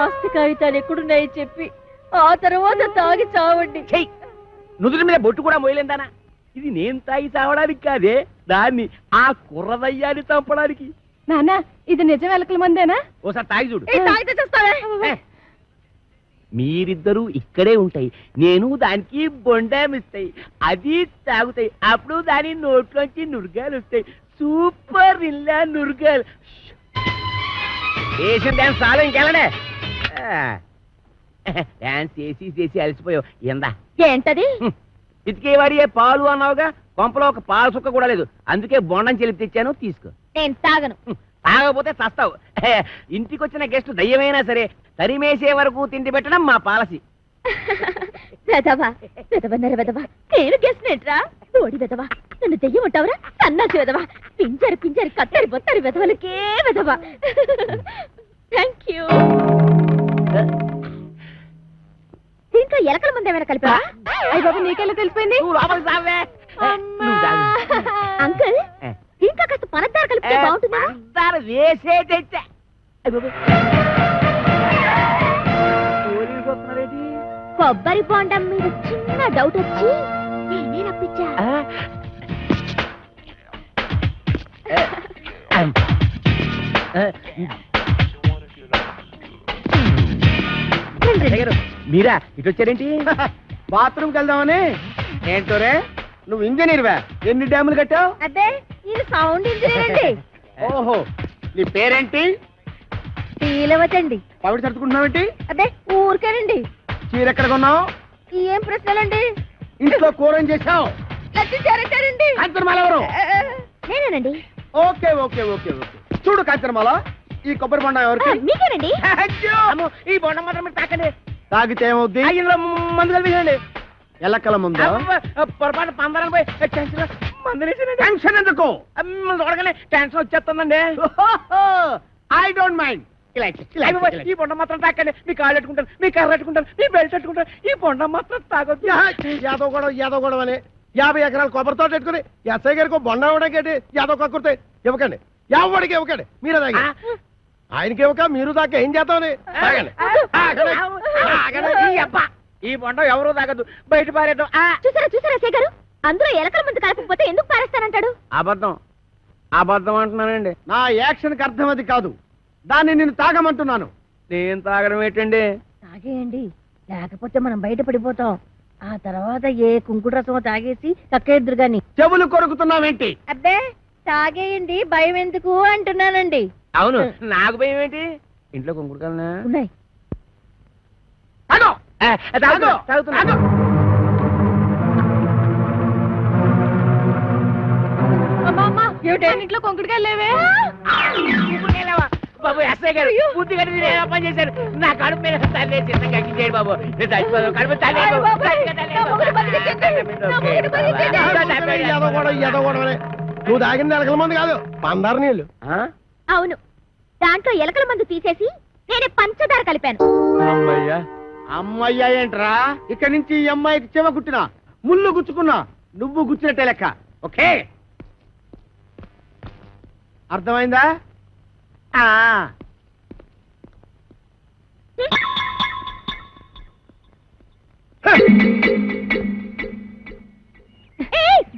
ఆస్తి కాగితాలు ఎక్కడున్నాయో చెప్పి ఆ తర్వాత తాగి చావండి. నుదుటి మీద బొట్టు కూడా మోయలేందానా? ఇది నేను తాగి చావడానికి కాదే, దాన్ని ఆ కుర్రదయ్యాన్ని చంపడానికి. నాన్న ఇది నిజం ఎలకల మందేనా? ఓసారి తాగి చూడు. తాగితే చేస్తావే. మీరిద్దరూ ఇక్కడే ఉంటాయి, నేను దానికి బొండామిస్తాయి, అది తాగుతాయి. అప్పుడు దాని నోట్లోంచి నురగాలు వస్తాయి. సూపర్ ఇల్లా నురగాలు. వేసిన డాన్స్ చాలా ఇంకెళ్ళడే. డాన్స్ చేసి అలసిపోయావు. ఎందా ఏంటది? ఇతికేవాడియే పాలు అన్నావుగా, కొంపలో ఒక పాలు సుక్క కూడా లేదు. అందుకే బొండం చెలిపి తెచ్చాను, తీసుకో. నేను తాగను. తాగకపోతే చస్తావు. ఇంటికి వచ్చిన గెస్ట్ దయ్యమైనా సరే తరిమేసే వరకు తిండి పెట్టడం మా పాలసీ. వెదవా వెదవన్నర వెదవా, నేను గెస్ట్నేట్రా? ఓడి వెదవా, నన్ను దెయ్యం ఉంటావురా? సన్నాసి వెదవా, పింజరి కత్తరి బొత్తరి వెదవలకే వెదవా. Thank you. దీంట్లో ఎలకల మంది ఏమైనా కలిపా? అయ్య బాబు నీకెలా తెలిసిపోయింది? అంకుల్, దీంట్లో కాస్త పనద్దారు కలిపితే బాగుంటుందా? వేసే తెచ్చా. కొబ్బరి బొండం మీద చిన్న డౌట్ వచ్చి నేనే రప్పించా. మీరా ఇటు వచ్చారేంటి? బాత్రూమ్కి వెళ్దామని. ఏంటోరే నువ్వు ఇంజనీర్వా? ఎన్ని డ్యాములు కట్టావు? అదే ఇది సౌండ్ ఇంజనీర్ అండి. ఓహో, నీ పేరేంటి? తీలవతండి. పవిడి సర్దుకుంటున్నావేంటి? అదే ఊరికేనండి. చీర ఎక్కడ కొన్నావు? ఏం ప్రశ్నలండి? ఇంట్లో కూర ఏం చేశావు? లచ్చారంటారండి. కాంచనమాల ఎవరు? నేనేనండి. Okay okay okay okay. చూడు కాంచనమాల, ఈ కొబ్బరి బొండం ఎవరికి? మీకేనండి. ఈ బొండం మాత్రం మీరు తాకండి. తాగితే ఏమవుద్ది? మందు కలిపేయండి. ఎలకల ముందా? పొరపాటు పందరం పోయి టెన్షన్ ఎందుకు? చూడగానే టెన్షన్ వచ్చేస్తుందండి. I don't mind. ఈ బొండం మాత్రం తాకండి. మీ కాళ్ళు పెట్టుకుంటాను, మీ కర్ర పెట్టుకుంటాను, మీ బెల్ట్ పెట్టుకుంటాను. ఈ బొండం మాత్రం తాగొద్దు. యాదవ్ గొడవ అని 50 ఎకరాలు కొబ్బరి తోట పెట్టుకుని ఎస్ఐ గారికి బొండ ఇవ్వడానికి యాదవ్ కక్కుర్తే ఇవ్వకండి. ఎవడికి ఇవ్వకండి, మీరే తాగి. ఆయనకి ఇవ్వక మీరు దాకా ఏం చేద్దామని తాగండి. ఈ బొండం ఎవరు తాగద్దు, బయట పారేద్దాం. చూసారా సే గారు, అందరూ ఎలకల మంది కలపకపోతే ఎందుకు పారేస్తానంటాడు? అబద్ధం అంటున్నానండి. నా యాక్షన్ కి అర్థం అది కాదు, దాన్ని నేను తాగమంటున్నాను. నేను తాగడం ఏంటండి? తాగేయండి, లేకపోతే మనం బయట పడిపోతాం. ఆ తర్వాత ఏ కుంకుడు రసమో తాగేసి కక్కేద్దరు గాని. చెవులు కొరుకుతున్నావేంటి? అబ్బే తాగేయండి, భయం ఎందుకు అంటున్నానండి. అవును, నాకు భయం ఏంటి? ఇంట్లో కుంకుడుకాయలనా ఉన్నాయి. ఇంట్లో కొంకుడికాయలు లేవే? బాబు ఎస్ఐ గారు పూర్తి గడి పని చేశారు. నా కడుపు మీద తల్లి చిన్నగా ఎక్కించేయండి బాబు. నేను చచ్చిపోదాం. కడుపు నువ్వు తాగింది ఎలకల మంది కాదు, పందారు నీళ్ళు. అవును, దాంట్లో ఎలకల మందు తీసేసి నేనే పంచదార కలిపాను. అమ్మయ్యా అమ్మయ్యా ఏంట్రా? ఇక్కడి నుంచి ఈ అమ్మాయికి చెవ గుట్టినా ముళ్ళు గుచ్చుకున్నా నువ్వు గుచ్చినట్టే లెక్క. ఓకే, అర్థమైందా?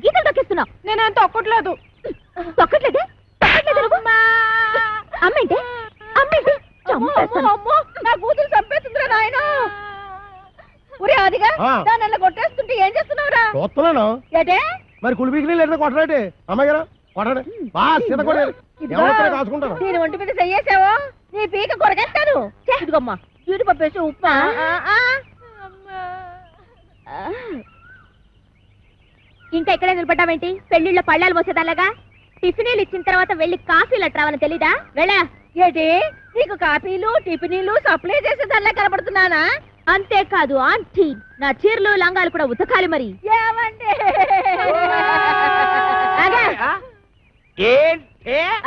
గీతలు తొక్కిస్తున్నావు. నేనేం తొక్కట్లేదు. తొక్కట్లేదే? అమ్మేంటే అమ్మేంటి? నా కూతురు చంపేస్తుందిరా నాయన. ఒరే అదిగా దాన్ని అలా కొట్టేస్తుంటే ఏం చేస్తున్నావురా? చూస్తున్నాను. ఏటే మరి కులిపీకి లేదా కొట్టరాటే? అమ్మాయి గారు కొట్టండి. సీత కొట్టారు, ఎవరు కాసుకుంటాను. నేను ఒంటి మీద చెయ్యేసావో నీ పీక కొరగేస్తాను. ఇదిగమ్మా జీడిపప్పు వేసి ఉప్మా. ఇంకా ఇక్కడే నిలబడ్డావేంటి? పెళ్లిళ్ళ పళ్ళాలు మోసేదాలాగా. టిఫినీలు ఇచ్చిన తర్వాత వెళ్ళి కాఫీలు అట్రావని తెలీదా? వెళ్ళా. ఏటి నీకు కాఫీలు టిఫినీలు సప్లై చేసేదానిలా కనబడుతున్నానా? అంతేకాదు ఆంటీ, నా చీరలు లంగాలు కూడా ఉతకాలి మరి. ఏమండి ఆగా.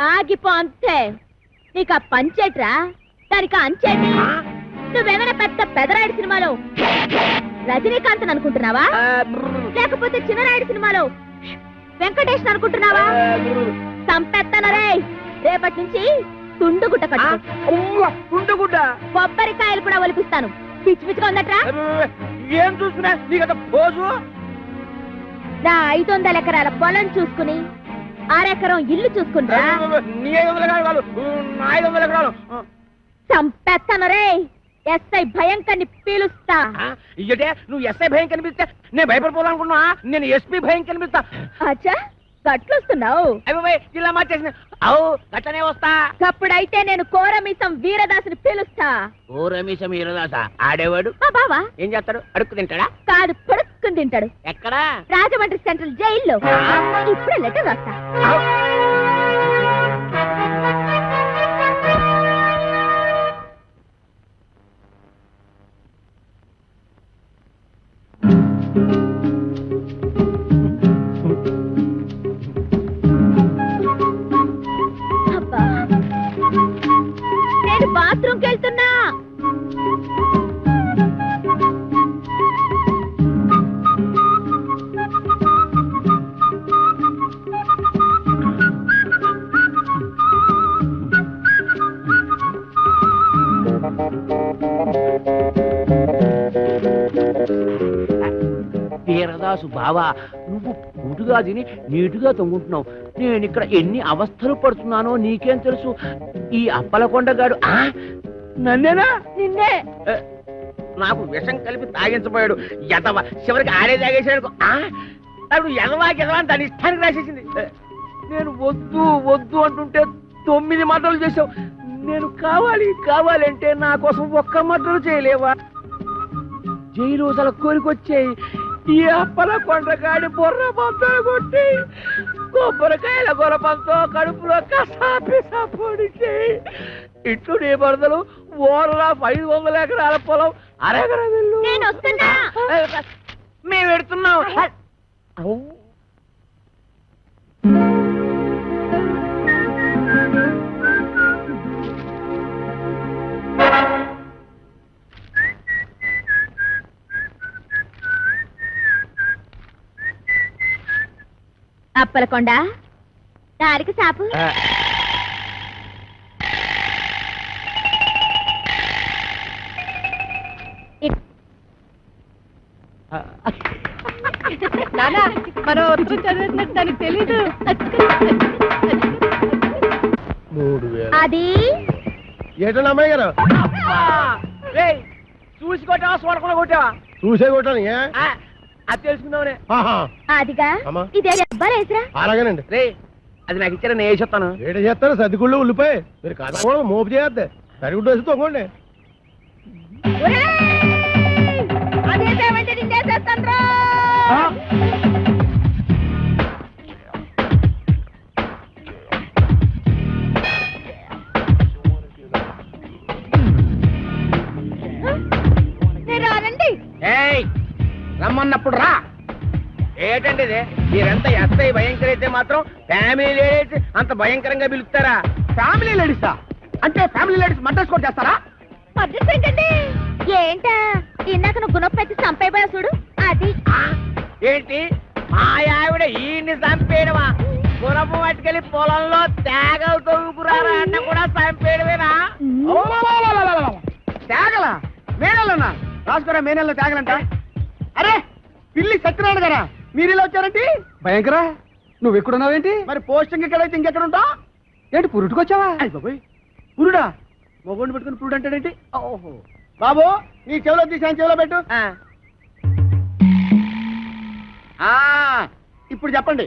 ఆగిపో అంతే. నీకు ఆ పంచేట్రా, దానికి అంచేటి. నువ్వేమైనా పెద్ద పెదరాయుడు సినిమాలో రజనీకాంత్ అనుకుంటున్నావా, లేకపోతే చిన్నరాయుడు సినిమాలో వెంకటేష్ అనుకుంటున్నావా? సంపెత్తనరే. రేపటి నుంచి తుండుగుడ్డ కట్టు. తుండుగుడ్డ కొబ్బరికాయలు కూడా ఒలిపిస్తాను. పిచ్చి పిచ్చిగా ఉందట్రా. ఏం చూస్తున్నా నీకంత పోజు? నా 500 ఎకరాల పొలం చూసుకుని 6 ఎకరం ఇల్లు చూసుకుంటా. నీ 500 ఎకరాలు, నా 500 ఎకరాలు. సంపెత్తనరే. ఎస్ఐ భయంకర్ని పీలుస్తా. ఇయ్యటే నువ్వు ఎస్ఐ భయం కనిపిస్తే నేను భయపడిపోవాలనుకున్నా. నేను ఎస్పీ భయం కనిపిస్తా. అచ్చా గట్లొస్తున్నావు. అయ్యో ఇలా మార్చేసిన. అవు గట్లనే వస్తా. అప్పుడైతే నేను కోరమీసం వీరదాసుని పిలుస్తా. కోరమీసం వీరదాస ఆడేవాడు మా బావా ఏం చేస్తాడు? అడుక్కు తింటాడా? కాదు, పొడుక్కుని తింటాడు. ఎక్కడా? రాజమండ్రి సెంట్రల్ జైల్లో. ఇప్పుడే లెటర్ రాస్తా. అబ్బా, నేను బాత్రూమ్కి వెళ్తున్నా. వీరదాసు బావా, నువ్వు పూటుగా తిని నీటుగా తొంగుంటున్నావు. నేను ఇక్కడ ఎన్ని అవస్థలు పడుతున్నానో నీకేం తెలుసు? ఈ అప్పలకొండగాడు నన్నేనా? నిన్నే. నాకు విషం కలిపి తాగించబోయాడు. ఎదవ చివరికి ఆడే తాగేసాడు. అప్పుడు ఎదవా అని దాని ఇష్టానికి రాసేసింది. నేను వద్దు వద్దు అంటుంటే 9 మటలు చేసావు. నేను కావాలి కావాలంటే నా కోసం ఒక్క మటలు చేయలేవా? జైలు అసలు కోరికొచ్చాయి. ఈ అప్పల కొండగాడి బొర్ర పంతో కొట్టి కొబ్బరికాయల గొరపంతో కడుపులో కసాపిసా పొడిచి ఇట్లు నీ బరదలు ఓరలా 500 ఎకరాల పొలం అరెకరం వెళ్ళు. మేము పెడుతున్నాం. అప్పలకొండ దారికి సాపు. నానా, మనం ఉత్తరం చదివినట్టు దానికి తెలీదు. 3000. అది ఏటన్నా అమ్మాయి గారు? చూసి కొట్టావా చూడకుండా కొట్టావా? చూసే కొట్టాను. అది తెలుసుకుందామనే. అదిగా ఇదే అబ్బాలేసరా. అలాగేనండి. రే అది నాకు ఇచ్చారా, నేను వేసేస్తాను. ఏట చేస్తారు? సర్దిగుళ్ళు ఉల్లిపాయ మీరు కదకూడదు, మోపు చేయద్దు. సరిగుడ్డు వేసి తొంగండి. అదేమంటే నిన్నేసేస్తాను రా. రానండి. రమ్మన్నప్పుడు రా. ఏటండి ఇది? మీరెంత ఎస్ఐ భయంకర అయితే మాత్రం ఫ్యామిలీ లేడీస్ అంత భయంకరంగా పిలుస్తారా? ఫ్యామిలీ లేడీసా? అంటే ఫ్యామిలీ లేడీస్ మడ్రస్ కూడా చేస్తారా? అడ్రస్ ఏంటండి? ఏంటా ఇందాక నువ్వు గుణపెట్టి చంపైపోయా చూడు అది. ఏంటి మా ఆవిడ ఈయన్ని చంపేయడమా? గుణపు పట్టుకెళ్ళి పొలంలో తేగలు తవ్వుకురారా అన్న కూడా చంపేయడమేనా? తేగలా? మేనల్లోనా? రాసుకోరా మేనల్లో తేగలంట. అరే పిల్లి సత్యనారాయణ గారా, మీరు ఇలా వచ్చారంటే? భయంకరా, నువ్వు ఎక్కడున్నావేంటి? మరి పోస్టింగ్ ఎక్కడైతే ఇంకెక్కడ ఉంటా? ఏంటి పురుటుకొచ్చావా? బాబోయ్, పురుడా? మొగోడిని పెట్టుకుని పురుడు అంటాడేంటి? ఓహో బాబు, నీ చెవిలో తీసాను, చెవిలో పెట్టు. ఇప్పుడు చెప్పండి.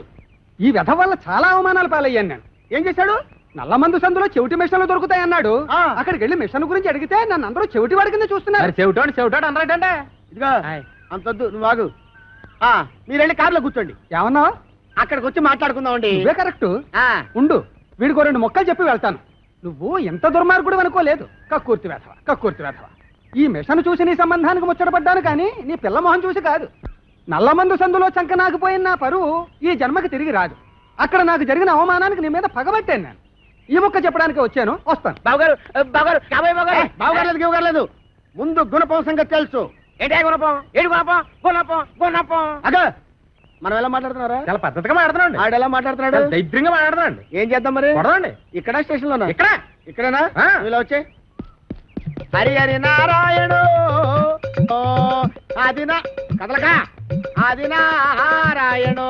ఈ వ్యధ వల్ల చాలా అవమానాలు పాలయ్యాను నేను. ఏం చేశాడు? నల్లమందు సందులో చెవిటి మిషన్లు దొరుకుతాయన్నాడు. అక్కడికి వెళ్ళి మిషన్ గురించి అడిగితే నన్ను అందరూ చెవిటి వాడి కింద చూస్తున్నారు. చెవిటాడు అన్నారంటే ఇదిగో అంతొద్దు, నువ్వు ఆగు. మీరు వెళ్ళి కార్లో కూర్చోండి. ఏమన్నా? అక్కడికి వచ్చి మాట్లాడుకుందామండి. ఇవే కరెక్ట్. ఉండు, వీడికో 2 మొక్కలు చెప్పి వెళ్తాను. నువ్వు ఎంత దుర్మార్గుడు అనుకోలేదు. కక్కుర్తి వేధవ, కక్కుర్తి వేధవ. ఈ మిషన్ చూసి నీ సంబంధానికి ముచ్చటపడ్డాను కానీ నీ పిల్ల మొహం చూసి కాదు. నల్లమందు సందులో చంక నాకుపోయిన నా పరువు ఈ జన్మకి తిరిగి రాదు. అక్కడ నాకు జరిగిన అవమానానికి నీ మీద పగబట్టాను నేను. ఈ ముక్క చెప్పడానికి వచ్చాను, వస్తాను. బావగారు కాబోయే బావగారు. బావగారు ముందు గుణపం సంగతి తెలుసు. ఏంటి గుణపం? ఏడు గుణపం? గుణపం గుణపం. అగా మనం ఎలా మాట్లాడుతున్నారా? చాలా పద్ధతిగా మాట్లాడుతున్నాడు. ఆడు ఎలా మాట్లాడుతున్నాడు? చాలా దైద్యంగా మాట్లాడుతున్నాడు. ఏం చేద్దాం మరి? కొడదండి. ఇక్కడ స్టేషన్ లోనా? ఇక్కడ ఇక్కడేనా? ఆ. ఇలా వచ్చే హరి హరి నారాయణు ఆదినా కదలక ఆది నారాయణు.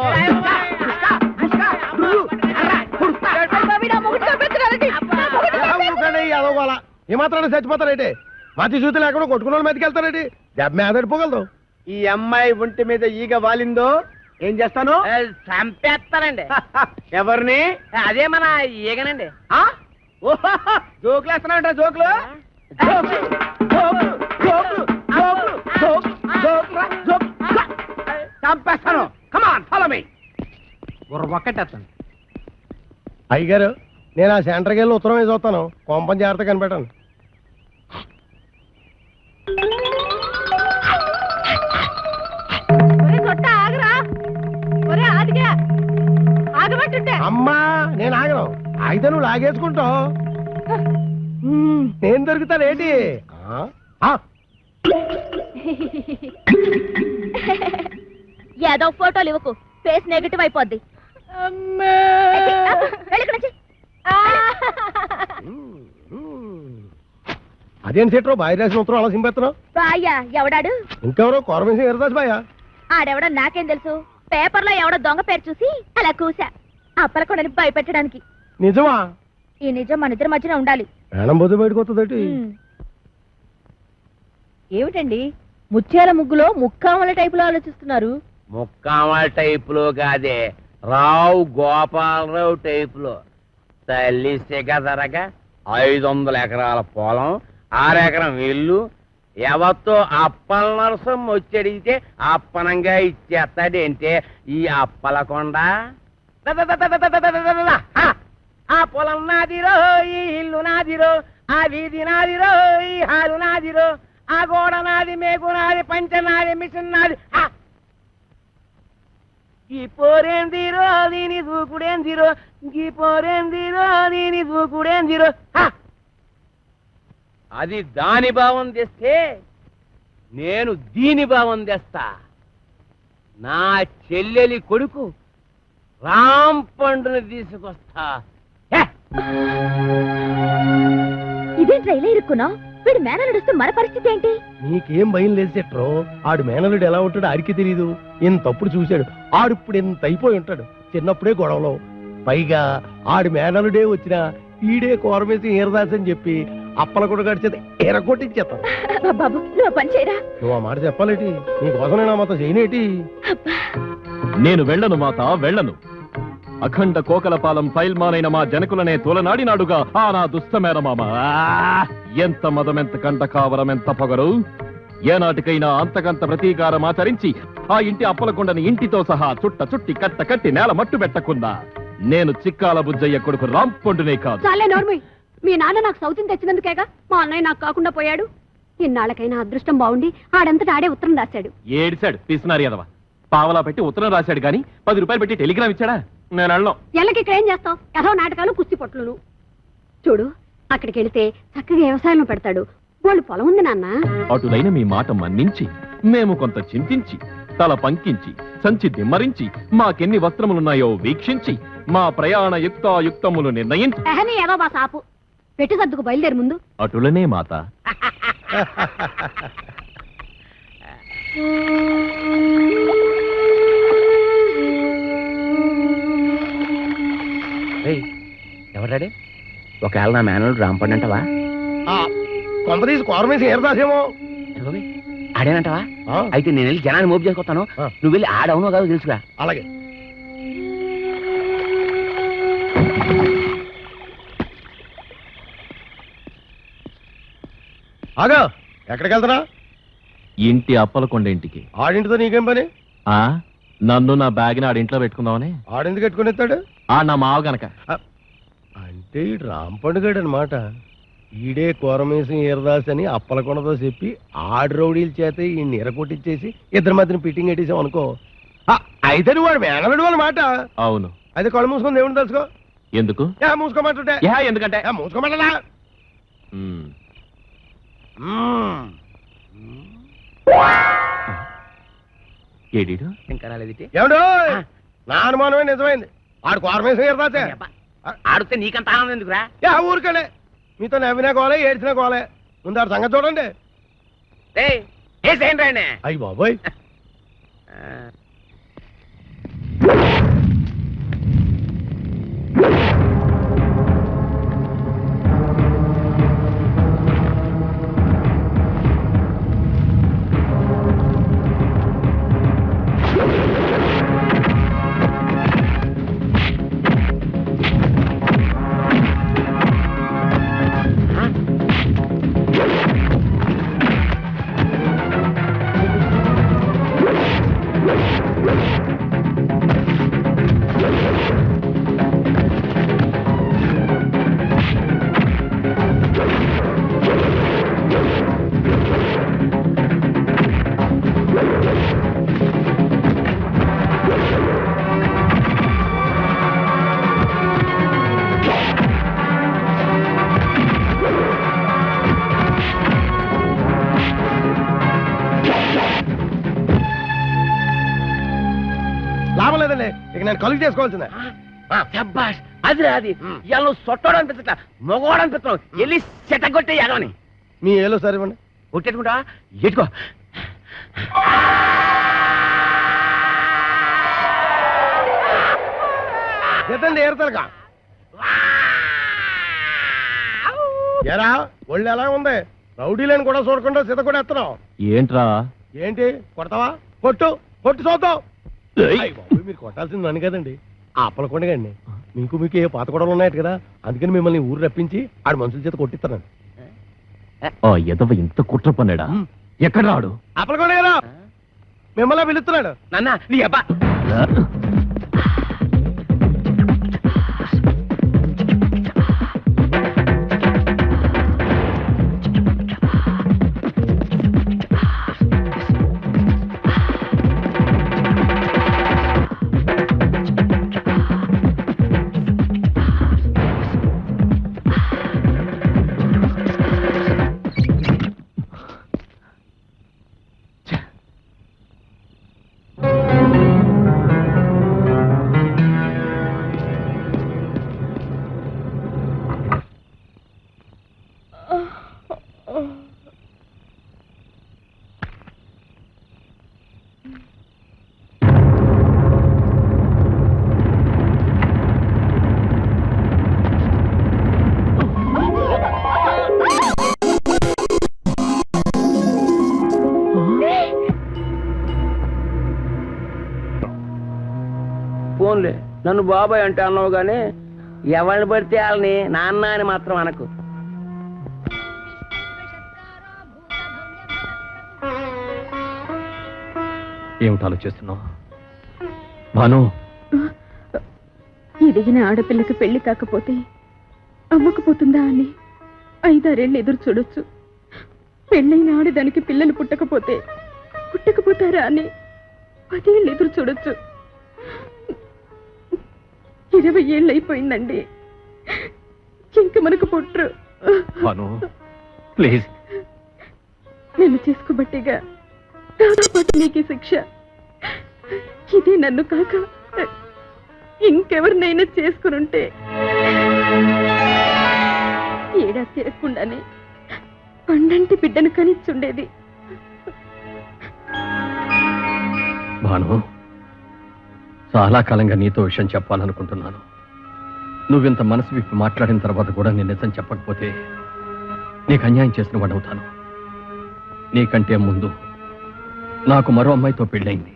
ఏమాత్రాన్ని చచ్చిపోతారేంటి? మతి చూసి లేకుండా కొట్టుకున్న మీదకి వెళ్తారేంటి? దెబ్బ మీద పడిపోగలదు. ఈ అమ్మాయి ఒంటి మీద ఈగ వాలిందో ఏం చేస్తాను? చంపేస్తానండి. ఎవరిని? అదే మన ఈగనండి. జోకులు వేస్తున్నావుంటా? జోకులు చంపేస్తాను. Come on follow me. ఒక్కటేస్తాను. అయ్యగారు నేను ఆ సెంటర్కి వెళ్ళి ఉత్తరం వేసి వస్తాను. కొంపం జాగ్రత్త కనిపెట్టాను. అమ్మా నేను ఆగను. అయితే నువ్వు లాగేసుకుంటావు. నేను దొరుకుతానేంటి? ఏదో ఫోటోలు ఇవ్వకు, ఫేస్ నెగటివ్ అయిపోద్ది. అదేం సెట్రో బాయ్ రాసిన ఉత్తరం అలా సింపేస్తున్నావు? బాయ్యా ఎవడాడు? ఇంకెవరో కోరమేసి ఎరదాస్ బాయా. ఆడెవడో నాకేం తెలుసు. పేపర్లో ఎవడో దొంగ పేరు చూసి అలా కూసా. అప్పలకొండని భయపెట్టడానికి. నిజమా? ఈ నిజం మన ఇద్దరి మధ్యన ఉండాలి. ప్రాణం పోతే బయటకు వస్తుందటి. ఏమిటండి ముత్యాల ముగ్గులో ముక్కామల టైపులో ఆలోచిస్తున్నారు? ముక్కామల టైపులో కాదే, రావు గోపాలరావు టైపులో. తల్లి సిగదరగా 500 ఎకరాల పొలం, 6 ఎకరం ఇల్లు, ఎవరితో అప్పల నరసం వచ్చడిగితే అప్పనంగా ఇచ్చేస్తాడంటే ఈ అప్పలకొండ. ఆ పొలం నాదిరో, ఈ ఇల్లు నాదిరో, ఆ వీధి నాదిరో, ఈ హాలు నాదిరో, ఆ గోడ నాది, మేకు నాది, పంచ నాది, మిషన్ నాది. ఈ పోరేందిరో దీని దూకుడేందిరో, ఈ పోరేందిరో దీని దూకుడేందిరో. అది దాని భావం తెస్తే నేను దీని భావం తెస్తా. నా చెల్లెలి కొడుకు రాంపండుని తీసుకొస్తా. ఇదేంట్రా ఇలా ఇరుక్కున్నావు? వీడు మేన నడుస్తూ మన పరిస్థితి ఏంటి? నీకేం భయం లేదు సెట్రో. ఆడు మేనలుడు ఎలా ఉంటాడు ఆడికి తెలీదు. ఇంతప్పుడు చూశాడు. ఆడిప్పుడు ఎంత అయిపోయి ఉంటాడు. చిన్నప్పుడే గొడవలో. పైగా ఆడి మేనలుడే వచ్చినా ఈడే కోరమేసి ఈరదాస్ అని చెప్పి అప్పల కూడా గడిచేది ఎరగొట్టించేస్తాను. బాబు నువ్వు పని చేయరా. నువ్వు ఆ మాట చెప్పాలేటి? నీకోసం నేను ఆ మాత్రం చేయనేటి? నేను వెళ్ళను మాత, వెళ్ళను. అఖండ కోకలపాలెం ఫైల్మానైన మా జనకులనే తోలనాడినాడుగా ఆ నా దుష్టమేనమామ. ఎంత మదమెంత కంట కావరం, ఎంత పొగరు. ఏనాటికైనా అంతకంత ప్రతీకారం ఆచరించి ఆ ఇంటి అప్పలకొండని ఇంటితో సహా చుట్టి కట్ట కట్టి నేల మట్టు పెట్టకుండా నేను చిక్కాల బుజ్జయ్య కొడుకు రాంపొండునే కాదు. చాలే నోర్మి. మీ నాన్న నాకు సౌతిని తెచ్చినందుకేగా మా అన్నయ్య నాకు కాకుండా పోయాడు. ఇన్నాళ్ళకైనా అదృష్టం బాగుండి ఆడంతటా ఆడే ఉత్తరం రాశాడు. ఏడిశాడు పిసినారి ఎదవ. పావలా పెట్టి ఉత్తరం రాశాడు గాని 10 రూపాయలు పెట్టి టెలిగ్రామ్ ఇచ్చాడా? నేను వెళ్ళను. ఎల్లకి ఇక్కడ ఏం చేస్తావు? ఏదో నాటకాలు, కుస్తీ పొట్లును. చూడు, అక్కడికి వెళితే చక్కగా వ్యవసాయం పెడతాడు. వాళ్ళు పొలం ఉంది నాన్న. అటులైన మీ మాట మన్నించి మేము కొంత చింతించి తల పంకించి సంచి దిమ్మరించి మాకెన్ని వస్త్రములున్నాయో వీక్షించి మా ప్రయాణ యుక్తాయుక్తములు నిర్ణయించి ఏదో మా సాపు పెట్టి సర్దుకు బయలుదేరి ముందు. అటులనే మాత. ఎవరాడే? ఒకవేళ నా మేనల్లుడు రాంపండు అంటవా? కొంపదీసి కోరమేసి ఈరదాసేమో. ఆడేనంటవా? అయితే నేను వెళ్ళి జనాన్ని మోపు చేసుకొస్తాను. నువ్వు వెళ్ళి ఆడవునో కాదో తెలుసుగా. అలాగే. ఆగా ఎక్కడికి వెళ్తున్నా? ఇంటి అప్పలకొండ ఇంటికి. ఆడింటితో నీకేం పని? నన్ను నా బ్యాగ్ని ఆడింట్లో పెట్టుకుందామని. ఆడెందుకు పెట్టుకుని ఎత్తాడు? నా మావ గనక. అంటే రాంపండుగాడు అనమాట. ఈడే కోరమేసం ఈరదాస్ అని అప్పలకొండతో చెప్పి ఆడు రౌడీల చేత ఈ నీర కొట్టించేసి ఇద్దరి మధ్యన ఫిట్టింగ్ పెట్టేసాం అనుకో. అయితే నువ్వు వాడు మేనలుడు వాళ్ళ మాట. అవును. అయితే కళ్ళు మూసుకొని దేవుని తెలుసుకో. ఎందుకు మూసుకోమంటుంటే ఎందుకంటే మూసుకోమంటలా. ఏడీడు ఇంకా రాలేదిటి ఏమిటో నా అనుమానమే నిజమైంది. ఆడు కోరమేసం ఈరదాసే. ఆడితే నీకంత ఆనందం ఎందుకురా? ఊరికలే మీతో నవ్వినా కోలే ఏడ్చినా కోలే. ముందు ఆడు సంగతి చూడండి. అయ్యి బాబోయ్. లాభం లేదండి, ఇక నేను కలుగు చేసుకోవాల్సిందే. అది రాది ఇవాళ నువ్వు సొట్టోడు అనిపించట్లా, మగవాడు అనిపిస్తున్నావు. వెళ్ళి చెట్టగొట్టే ఎగవని. మీ ఏలో సరే ఇవ్వండి. కొట్టేట్టుకుంటా ఎట్టుకో. ఎత్తండి ఏరుతలకా. ఎరా ఒళ్ళు ఎలా ఉంది? రౌడీలను కూడా చూడకుండా సీత కూడా ఎత్తనావు ఏంట్రా? ఏంటి కొడతావా? కొట్టు కొట్టు చూద్దాం. మీరు కొట్టాల్సింది నన్ను కదండి, ఆ అప్పలకొండగండి. మీకు ఏ పాత గొడవలు ఉన్నాయట కదా, అందుకని మిమ్మల్ని ఊరు రప్పించి ఆడు మనుషుల చేత కొట్టిస్తాను. ఎదవ ఇంత కుట్ర పన్నాడా? ఎక్కడ రాడు? అప్పలకొండ గారు మిమ్మల్ని పిలుస్తున్నాడు. నాన్న నీ అబ్బా. ఫోన్లే నన్ను బాబాయ్ అంటే అన్నావు గానీ ఎవరిని పడితే వాళ్ళని నాన్న అని మాత్రం అనకు. ఏమిటి ఆలోచిస్తున్నావు భాను? ఎదిగిన ఆడపిల్లకి పెళ్లి కాకపోతే అమ్మకపోతుందా అని 5-6 ఎదురు చూడొచ్చు. పెళ్ళైన ఆడదానికి పిల్లలు పుట్టకపోతారా అని 10 ఏళ్ళు ఎదురు చూడొచ్చు. 20 ఏళ్ళు అయిపోయిందండి, ఇంక మనకు పుట్టరు. భాను ప్లీజ్. నన్ను చేసుకోబట్టిగా నీకు శిక్ష. ఇదే నన్ను కాక ఇంకెవరినైనా చేసుకునుంటే ఏడాది తిరగకుండానే పండంటి బిడ్డను కనిచ్చుండేది. భాను, చాలా కాలంగా నీతో విషయం చెప్పాలనుకుంటున్నాను. నువ్వింత మనసు విప్పి మాట్లాడిన తర్వాత కూడా నేను నిజం చెప్పకపోతే నీకు అన్యాయం చేసిన వాడవుతాను. నీకంటే ముందు నాకు మరో అమ్మాయితో పెళ్ళైంది.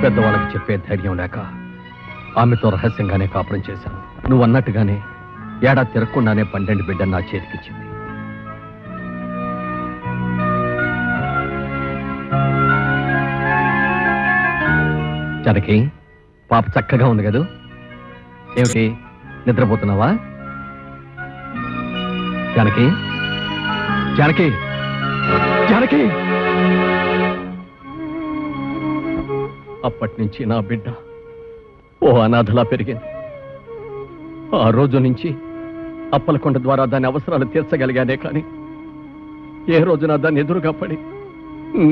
పెద్దవాళ్ళకి చెప్పే ధైర్యం లేక ఆమెతో రహస్యంగానే కాపురం చేశాను. నువ్వు అన్నట్టుగానే ఏడాది తిరగకుండానే 12 బిడ్డను నా చేతికిచ్చింది. జనకి పాప చక్కగా ఉంది కదూ? ఏమిటి నిద్రపోతున్నావా? జానకి జానకి జానకి అప్పటి నుంచి నా బిడ్డ ఓ అనాథలా పెరిగింది. ఆ రోజు నుంచి అప్పలకొండ ద్వారా దాని అవసరాలు తీర్చగలిగానే కానీ ఏ రోజున దాన్ని ఎదురుగా పడి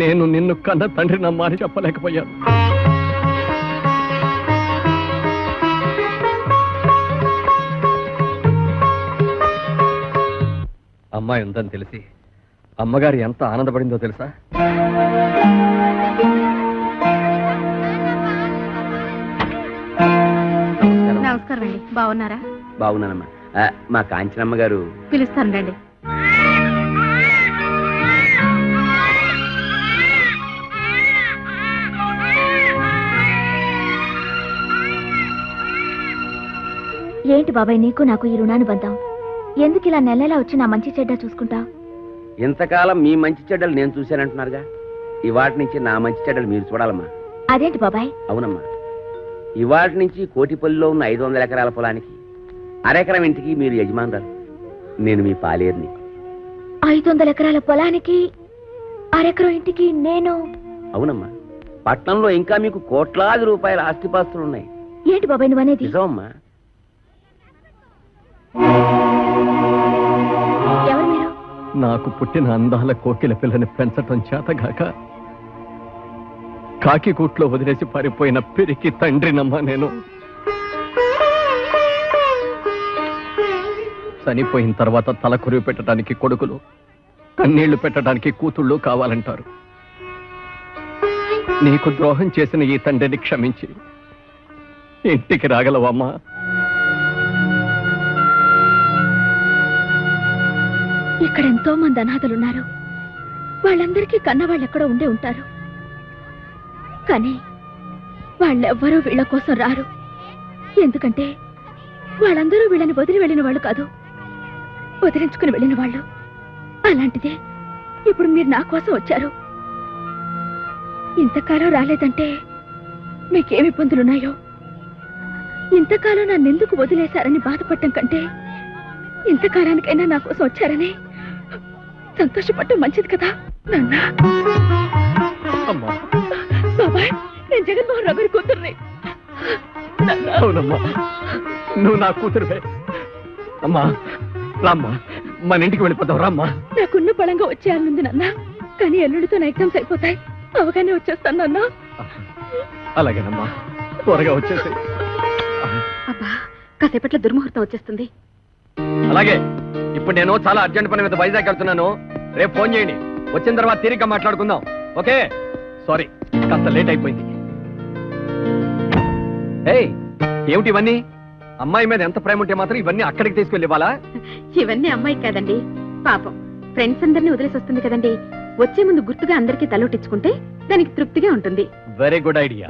నేను నిన్ను కన్న తండ్రి నమ్మా అని చెప్పలేకపోయాను. అమ్మాయి ఉందని తెలిసి అమ్మగారు ఎంత ఆనందపడిందో తెలుసా? నమస్కారం అండి, బాగున్నారా? బాగున్నానమ్మా. మా కాంచనమ్మ గారు పిలుస్తాను రండి. ఏంటి బాబాయ్ నీకు నాకు ఈ రుణానుబంధం? ఎందుకు ఇలా నెలలా వచ్చి నా మంచి చెడ్డ చూసుకుంటా? ఇంతకాలం మీ మంచి చెడ్డలు నేను చూశానంటున్నారుగా, ఇవాటి నుంచి నా మంచి చెడ్డలు మీరు చూడాలమ్మా. అదేంటి బాబాయ్? అవునమ్మా, ఇవాటి నుంచి కోటిపల్లిలో ఉన్న 500 ఎకరాల పొలానికి అరెకరం ఇంటికి మీరు యజమానురాలు, నేను మీ పాలేరుని. 500 ఎకరాల పొలానికి అరెకరం ఇంటికి నేను? అవునమ్మా, పట్నంలో ఇంకా మీకు కోట్లాది రూపాయల ఆస్తిపాస్తులున్నాయి. ఏంటి బాబాయ్ నువ్వనేది? నిజమమ్మా. ఎవరు మీరు? నాకు పుట్టిన అందాల కోకిల పిల్లని పెంచటం చేతగాక కాకి కూట్లో వదిలేసి పారిపోయిన పిరికి తండ్రినమ్మా నేను. చనిపోయిన తర్వాత తల కురివి పెట్టడానికి కొడుకులు, కన్నీళ్లు పెట్టడానికి కూతుళ్ళు కావాలంటారు. నీకు ద్రోహం చేసిన ఈ తండ్రిని క్షమించి ఇంటికి రాగలవమ్మా? ఇక్కడ ఎంతో మంది అనాథలున్నారు. వాళ్ళందరికీ కన్నవాళ్ళు ఎక్కడో ఉండే ఉంటారు. కానీ వాళ్ళెవ్వరూ వీళ్ళ కోసం రారు. ఎందుకంటే వాళ్ళందరూ వీళ్ళని వదిలి వెళ్ళిన వాళ్ళు కాదు, వదిలించుకుని వెళ్ళిన వాళ్ళు. అలాంటిదే ఇప్పుడు మీరు నా కోసం వచ్చారు. ఇంతకాలం రాలేదంటే మీకేమి ఇబ్బందులున్నాయో. ఇంతకాలం నన్నెందుకు వదిలేశారని బాధపడటం కంటే ఇంతకాలానికైనా నా కోసం వచ్చారని సంతోషపడటం మంచిది కదా నాన్న. బాబాయ్, నేను జగన్మోహన్ రావు గారి కూతుర్ని. అవునమ్మా, నువ్వు నా కూతురువే. అమ్మా రామ్మా, మన ఇంటికి వెళ్ళిపోతావు. రామ్మా. నాకున్న బలంగా వచ్చేయాలనుంది నాన్న, కానీ ఎల్లుడితో నా ఎగ్జామ్స్ అయిపోతాయి. అవగానే వచ్చేస్తాను నాన్న. అలాగేనమ్మా, త్వరగా వచ్చేసి. అబ్బా, కాసేపట్లో దుర్ముహూర్తం వచ్చేస్తుంది. అలాగే, ఇప్పుడు నేను చాలా అర్జెంట్ పని మీద వైజాగ్ వెళ్తున్నాను. రేపు ఫోన్ చేయండి, వచ్చిన తర్వాత తీరిగ్గా మాట్లాడుకుందాం. ఓకే? సారీ, కాస్త లేట్ అయిపోయింది. ఏయ్, ఏమిటి ఇవన్నీ? అమ్మాయి మీద ఎంత ప్రేమ ఉంటే మాత్రం ఇవన్నీ అక్కడికి తీసుకెళ్ళి ఇవ్వాలా? ఇవన్నీ అమ్మాయి కాదండి, పాపం ఫ్రెండ్స్ అందరినీ వదిలేసి వస్తుంది కదండి. వచ్చే ముందు గుర్తుగా అందరికీ తలోటించుకుంటే దానికి తృప్తిగా ఉంటుంది. Very good idea.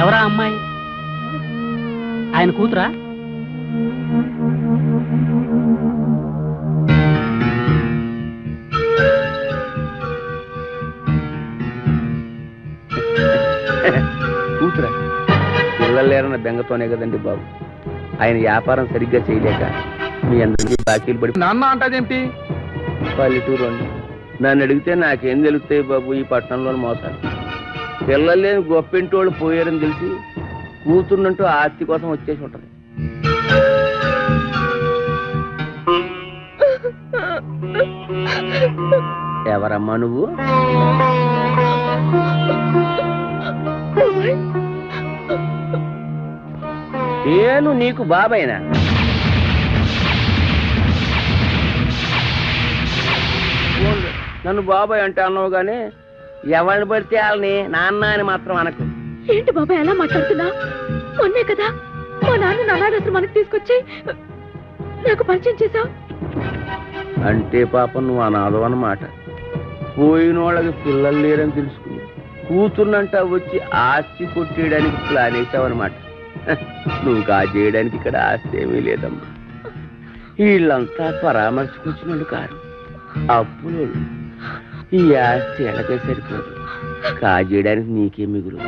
ఎవరా అమ్మాయి? ఆయన కూతురా? కూతురా? పిల్లలు లేరన్న బెంగతోనే కదండి బాబు. ఆయన వ్యాపారం సరిగ్గా చేయలేక మీ అందరికీ బాకీలు పడి నాన్న అంటాదేంటి? పల్లెటూరు అండి. నన్ను అడిగితే నాకేం తెలుస్తాయి బాబు ఈ పట్టణంలోని మోసాలు. పిల్లలు లేని గొప్పింటి వాళ్ళు పోయారని తెలిసి కూతుర్నంటూ ఆస్తి కోసం వచ్చేసి ఉంటారు. ఎవరమ్మా నువ్వు? నేను నీకు బాబాయినా? నన్ను బాబాయ్ అంటే అన్నావు గానీ ఎవరిని పడితే వాళ్ళని నాన్న అని మాత్రం అనకు. ఏంటి బాబాయ్ ఎలా మాట్లాడుతున్నా? మొన్నే కదా మా నాన్న అనాథాశ్రమం మనకు తీసుకొచ్చి నాకు పరిచయం చేశావు. అంటే పాపం నువ్వు అనాథం అన్నమాట. పోయిన వాళ్ళకి పిల్లలు లేరని తెలుసుకుని కూతుర్నంట వచ్చి ఆస్తి కొట్టేయడానికి ప్లాన్ వేసావన్నమాట. నువ్వు కాజేయడానికి ఇక్కడ ఆస్తి ఏమీ లేదమ్మా. వీళ్ళంతా పరామర్శకొచ్చినోళ్ళు కాదు, అప్పులు. ఈ ఆస్తి ఎలాగే సరిపోదు, కాజేయడానికి నీకే మిగులు.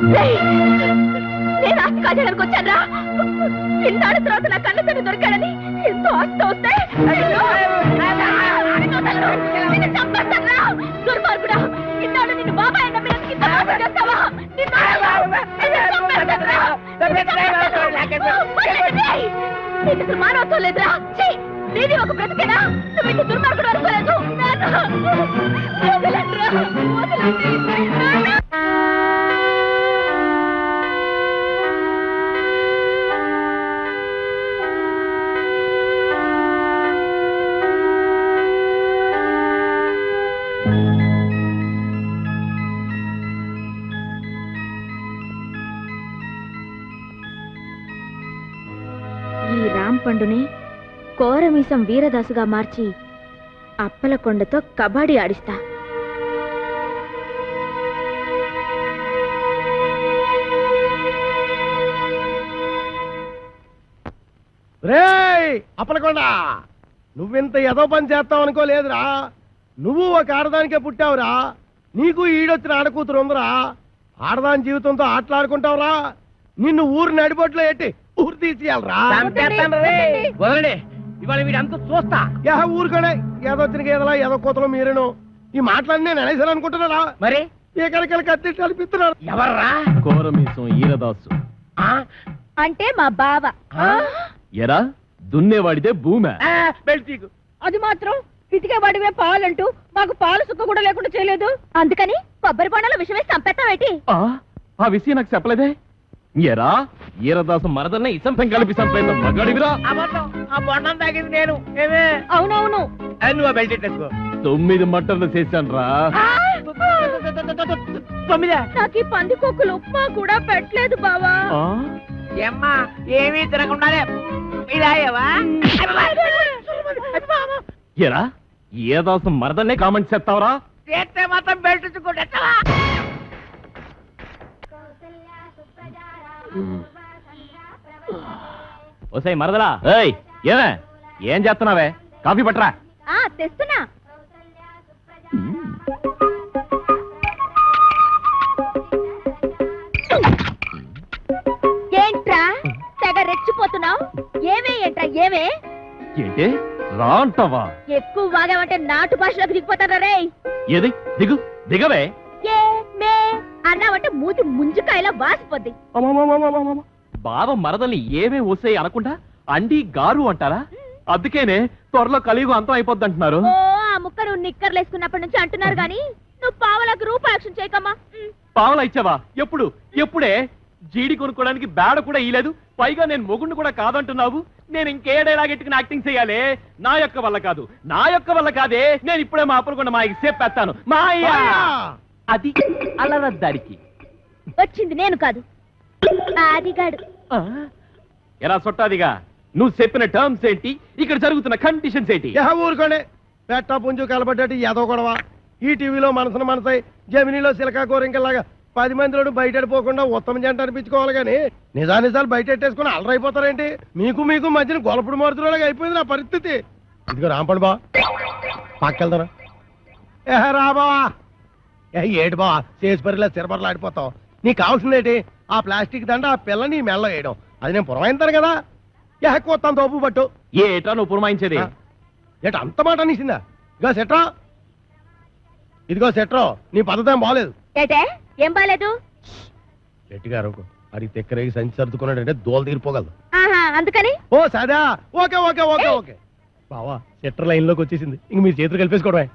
నేను ఆస్తి కాజేయడానికి వచ్చానా? ఇన్నాళ్ళ తర్వాత నా కళ్ళ తను దొరికాడని ఎంతో ఆస్తి వస్తే దుర్మార్గుడా, ఇన్నాళ్ళు నిన్ను బాబాయ్ మానవత్వం లేదురా. నీది ఒక బ్రతికేనా? నువ్వు ఇంటి దుర్మార్గుడు అనుకోలేదు. ఈ రాంపండుని కోరమీసం వీరదాసుగా మార్చి అప్పలకొండతో కబడ్డీ ఆడిస్తా. రేయ్ అప్పలకొండ, నువ్వింత ఏదో పని చేస్తావు అనుకోలేదురా. నువ్వు ఒక ఆడదానికే పుట్టావురా. నీకు ఈడొచ్చిన ఆడకూతురు ఉందిరా. ఆడదాని జీవితంతో ఆటలాడుకుంటావురా. నిన్ను ఊరు నడిబొట్లో ఎట్టి ఊరు తీసేయాలరా. ఇవాళ వీడంతా చూస్తా. ఊరుకోడే, ఏదొచ్చిన గేదలా ఏదో కూతలో మీరేను. ఈ మాటలన్నీ నేను అనేసాను అనుకుంటున్నారా? మరి ఎక్కడికెళ్ళి కత్తి కల్పిస్తున్నారు. ఎవర్రా? కోరమీసం ఈరదాసు అంటే మా బావ. ఎరా దున్నేవాడిదే భూమి. అది మాత్రం పితికేవాడివే పాలంటూ మాకు పాలు సుక్క కూడా లేకుండా చేయలేదు. అందుకని కొబ్బరి బొండాల విషయం వేసి చంపేస్తావేటి? ఆ విషయం నాకు చెప్పలేదే. ఎరా ఈరదాసు మరదల్ని ఇసంపం కలిపి చంపేంత మగాడివిరా. ఆ బొండం తాగింది నేను. అవునవును, నువ్వు బెల్ట్ వేసుకో. 9 మట్టర్లు చేశాను రా. 9? నాకు ఈ పందికొక్కులు ఉప్మా కూడా పెట్టలేదు బావా. ఏమ్మా ఏమీ తినకుండానే ఇలాయవా? ఎరా ఈరదాసు మరదల్నే కామెంట్ చేస్తావరా? చేస్తే మాత్రం బెల్ట్ చుట్టుకుంటా. ఓసాయి మరదలా, ఏమే ఏం చేస్తున్నావే? కాఫీ పట్టరా. తెస్తున్నా. ఏంట్రా తెగ రెచ్చిపోతున్నావు? ఏమే ఏంట్రా ఏమే? ఏంటి రా అంటావా? ఎక్కువ వాగావంటే నాటు భాషలోకి దిగిపోతారా రే. ఏది దిగు దిగవే. ఏ మే అన్నావంటే మూతి ముంజుకాయలా వాసిపోద్ది. బావ మరదల్ని ఏమే ఓసే అనకుండా అండి గారు అంటారా? అందుకేనే త్వరలో కలియుగ అంతం అయిపోద్ది అంటున్నారు. ఓ ఆ ముక్క నువ్వు నిక్కర్లు వేసుకున్నప్పటి నుంచి అంటున్నారు గాని నువ్వు పావలకు రూపాయక్షం చేయకమ్మా. పావలా ఇచ్చావా? ఎప్పుడు? ఎప్పుడే? జీడి కొనుక్కోవడానికి బేడ కూడా ఇయ్యలేదు. పైగా నేను మొగుండు కూడా కాదంటున్నావు. నేను ఇంకే డైలాగెట్టుకుని యాక్టింగ్ చేయాలి? నా యొక్క వల్ల కాదు, నా యొక్క వల్ల కాదే. నేను ఇప్పుడే మా అప్పలకొండ మాయకి చెప్పేస్తాను. మాయా అది అలరద్దారికి వచ్చింది నేను కాదు, ఆదిగాడు. ఎలా సొట్టాదిగా నువ్వు చెప్పిన టర్మ్స్ ఏంటి? ఇక్కడ జరుగుతున్న కండిషన్స్ ఏంటి? ఊరుకోండి. పెట్ట పుంజు కలబడ్డట్టు ఏదో గొడవ. ఈ టీవీలో మనసును మనసై, జమినీలో సిలకా కోరింకలాగా 10 మందిలో బయటపోకుండా ఉత్తమ జంట అనిపించుకోవాలి కానీ నిజానిజాలు బయటెట్టేసుకుని అలరైపోతారేంటి? మీకు మీకు మధ్యన గొలపుడు మారుతులాగా అయిపోయింది నా పరిస్థితి. ఇదిగో రాంపండు బా పక్కెళ్తారా? రా బావా. ఏడు బావా చేసి పరిలా సిరబర్లు ఆడిపోతావు. నీకు కావాల్సింది ఏంటి? ఆ ప్లాస్టిక్ దండ ఆ పిల్ల నీ మెల్ల వేయడం. అది నేను పురమాయింతాను కదా. కొత్తాను తోపు పట్టు. ఏటా నువ్వు పురమాయించేది? ఏట అంత మాట అనేసిందా? ఇదిగో సెట్రా, ఇదిగో సెట్రో, నీ పద్ధతి ఏం బాగలేదు. ఏటే ఏం బాలేదు? గట్టిగా అరకు. అది తెక్కరేగి సంచి సర్దుకున్నాడంటే దోలు తీరిపోగలదు. అందుకని ఓ సదా. ఓకే ఓకే ఓకే ఓకే బావా, సెట్టర్ లైన్ లోకి వచ్చేసింది. ఇంక మీరు చేతులు కలిపేసుకోవడమే.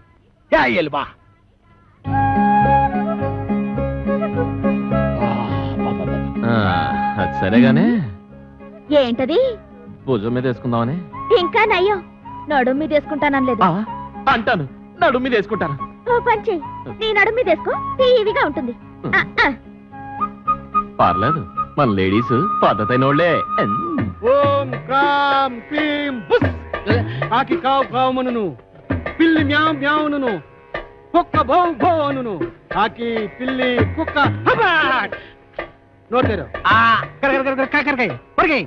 బా సరేగానే ఏంటది? భుజం మీద వేసుకుందామని. ఇంకా నయ్యం, నడుం మీద వేసుకుంటానలేదు. అంటాను, నడుం మీద వేసుకుంటాను. ఓ పని చెయ్యి, నీ నడుం మీద వేసుకో, టీవీగా ఉంటుంది. పర్లేదు, మన లేడీస్ పద్ధతైన వాళ్ళే. ఓం క్రాం క్లీం బుస్. కాకి కావు కావుమనును, పిల్లి మ్యావ్ మ్యావును, కుక్క భౌ భౌ అనును. కాకి పిల్లి కుక్క హబాట్. నోటేరు కాకరకాయ పొరగాయి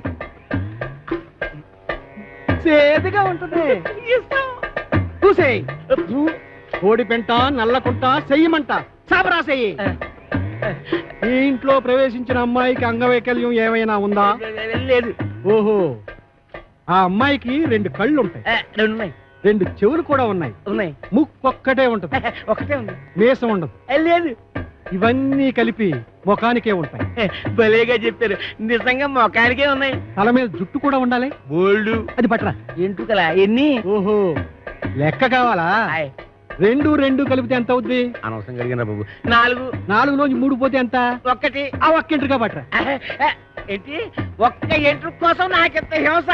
సేదుగా ఉంటుంది. చూసేయి, కోడి పెంట నల్లకుంట చెయ్యమంట చాపరా చెయ్యి. ఈ ఇంట్లో ప్రవేశించిన అమ్మాయికి అంగవైకల్యం ఏమైనా ఉందా? లేదు. ఓహో, ఆ అమ్మాయికి 2 కళ్ళు ఉంటాయి, 2 చెవులు కూడా ఉన్నాయి, ముక్కు ఒక్కటే ఉంటది, ఒకటే ఉంది, మీసం ఉండదు. లేదు. ఇవన్నీ కలిపి ముఖానికే ఉంటాయి. భలేగా చెప్పారు, నిజంగా ముఖానికే ఉన్నాయి. తల మీద జుట్టు కూడా ఉండాలి. బోల్డు. అది పట్టరా. ఎంట్రుకలా ఎన్ని? ఓహో, లెక్క కావాలా? 2 కలిపితే ఎంత అవుద్ది? అనవసరం కలిగిన బాబు. 4. 4లోంచి 3 పోతే ఎంత? 1. ఆ ఒక్క ఎంట్రుగా పట్టరా. ఏంటి, ఒక్క ఎంట్రుక కోసం నాకెంత హింస?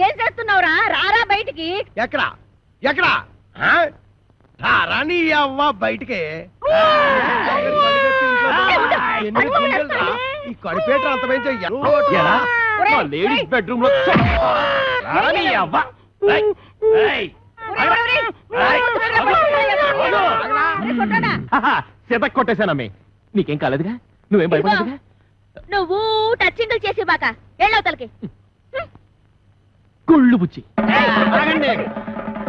ఏం చేస్తున్నావురా? రారా బయటికి. ఎక్కడా ఎక్కడా రాని అవ్వ బయటికి. ఈ కడిపేట అంత లేడీస్ బెడ్రూమ్ లో సిత కొట్టేశానమ్మే. నీకేం కాలేదుగా? నువ్వేం భయపడదుగా? నువ్వు టచ్చింగులు చేసి బాక ఎళ్ళవతలకి. కుళ్ళు బుచ్చి.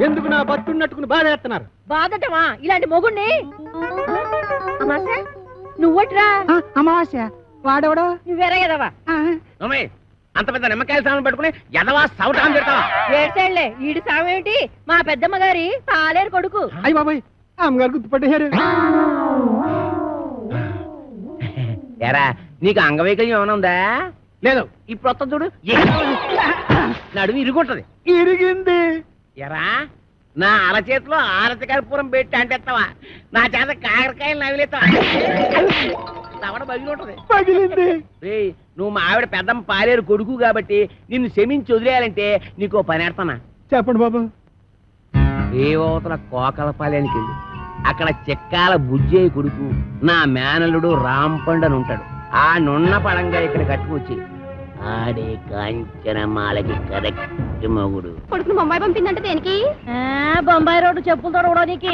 ఎందుకు నా బతున్నట్టుకుని బాధ చేస్తున్నారు? బాధటమా ఇలాంటి మొగుణ్ణి? అమావాస్య నువ్వట్రా? అమావాస్య వాడెవడో? నువ్వేరే ఎదవా? అంత పెద్ద నిమ్మకాయల సామాన్ పట్టుకుని ఎదవా సౌటాం పెడతావా? ఏడ్చేళ్లే, ఈడి సామేమిటి? మా పెద్దమ్మ గారి పాలేరు కొడుకు. అయ్యి బాబాయ్, అమ్మగారు గుర్తుపట్టేశారు. ఎరా, నీకు అంగవైకల్యం ఏమైనా ఉందా? లేదు. ఇప్పుడు వస్తా చూడు, నడుము ఇరుగుంటది. ఇరిగింది. ఎరా, నా అరచేతిలో ఆరతి కర్పూరం పెట్టి అంటేస్తావా? నా చేత కాకరకాయలు నవిలేస్తావా? తవడ బగిలి ఉంటది. పగిలింది. నువ్వు మా ఆవిడ పెద్దమ్మ పాలేరు కొడుకు కాబట్టి నిన్ను క్షమించి వదిలేయాలంటే నీకు పని ఎడతానా? చెప్పండి బాబు. ఏ ఓతల కోకలపాలెనికి వెళ్ళి అక్కడ చెక్కాల బుజ్జయ్య కొడుకు నా మేనల్లుడు రాంపండు అని ఉంటాడు. ఆ నున్న పడంగా ఇక్కడ కట్టుకొచ్చి ఆడే కాంచనమాలకి కరెక్ట్ మొగుడు. కొడుకును బొంబాయి పంపిందంటే దేనికి? బొంబాయి రోడ్డు చెప్పులతో ఉడవడానికి.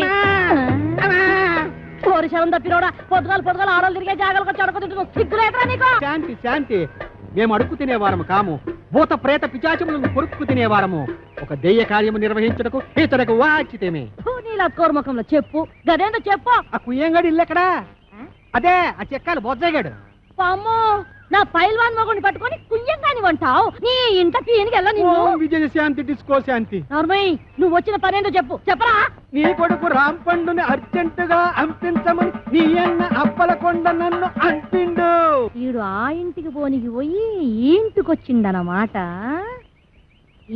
కోరిశలం తప్పినోడా, పొద్దుగాలు ఆడలు తిరిగే జాగాలకు చడకొ సిగ్గులేదురా నీకు? శాంతి శాంతి. మేము అడుక్కు తినేవారము కాము, భూత ప్రేత పిచాచములను కొరుక్కు తినేవారము. ఒక దెయ్య కార్యము నిర్వహించటకు ఇతరకు వాచితేమే. నీలా కోరముఖంలో చెప్పు, గదేందో చెప్పు. ఆ కుయ్యంగాడు ఇల్లెక్కడా? అదే ఆ చెక్కాలు బొజ్జగాడు. పాము, నా పైల్వాన్ మొగుడిని పట్టుకొని కుయ్యంగాని వంటావు. నీ ఇంట పీనికి వెళ్ళ నిన్ను. విజయ శాంతి డిస్కో శాంతి. నార్మయ్య, నువ్వు వచ్చిన పనేందో చెప్పు, చెప్పరా? నీ కొడుకు రాంపండుని అర్జెంటుగా అంపించమని నీ అన్న అప్పలకొండ నన్ను అంపిండు. వీడు ఆ ఇంటికి పోనికి పోయి ఈ ఇంటికి వచ్చిందన్నమాట.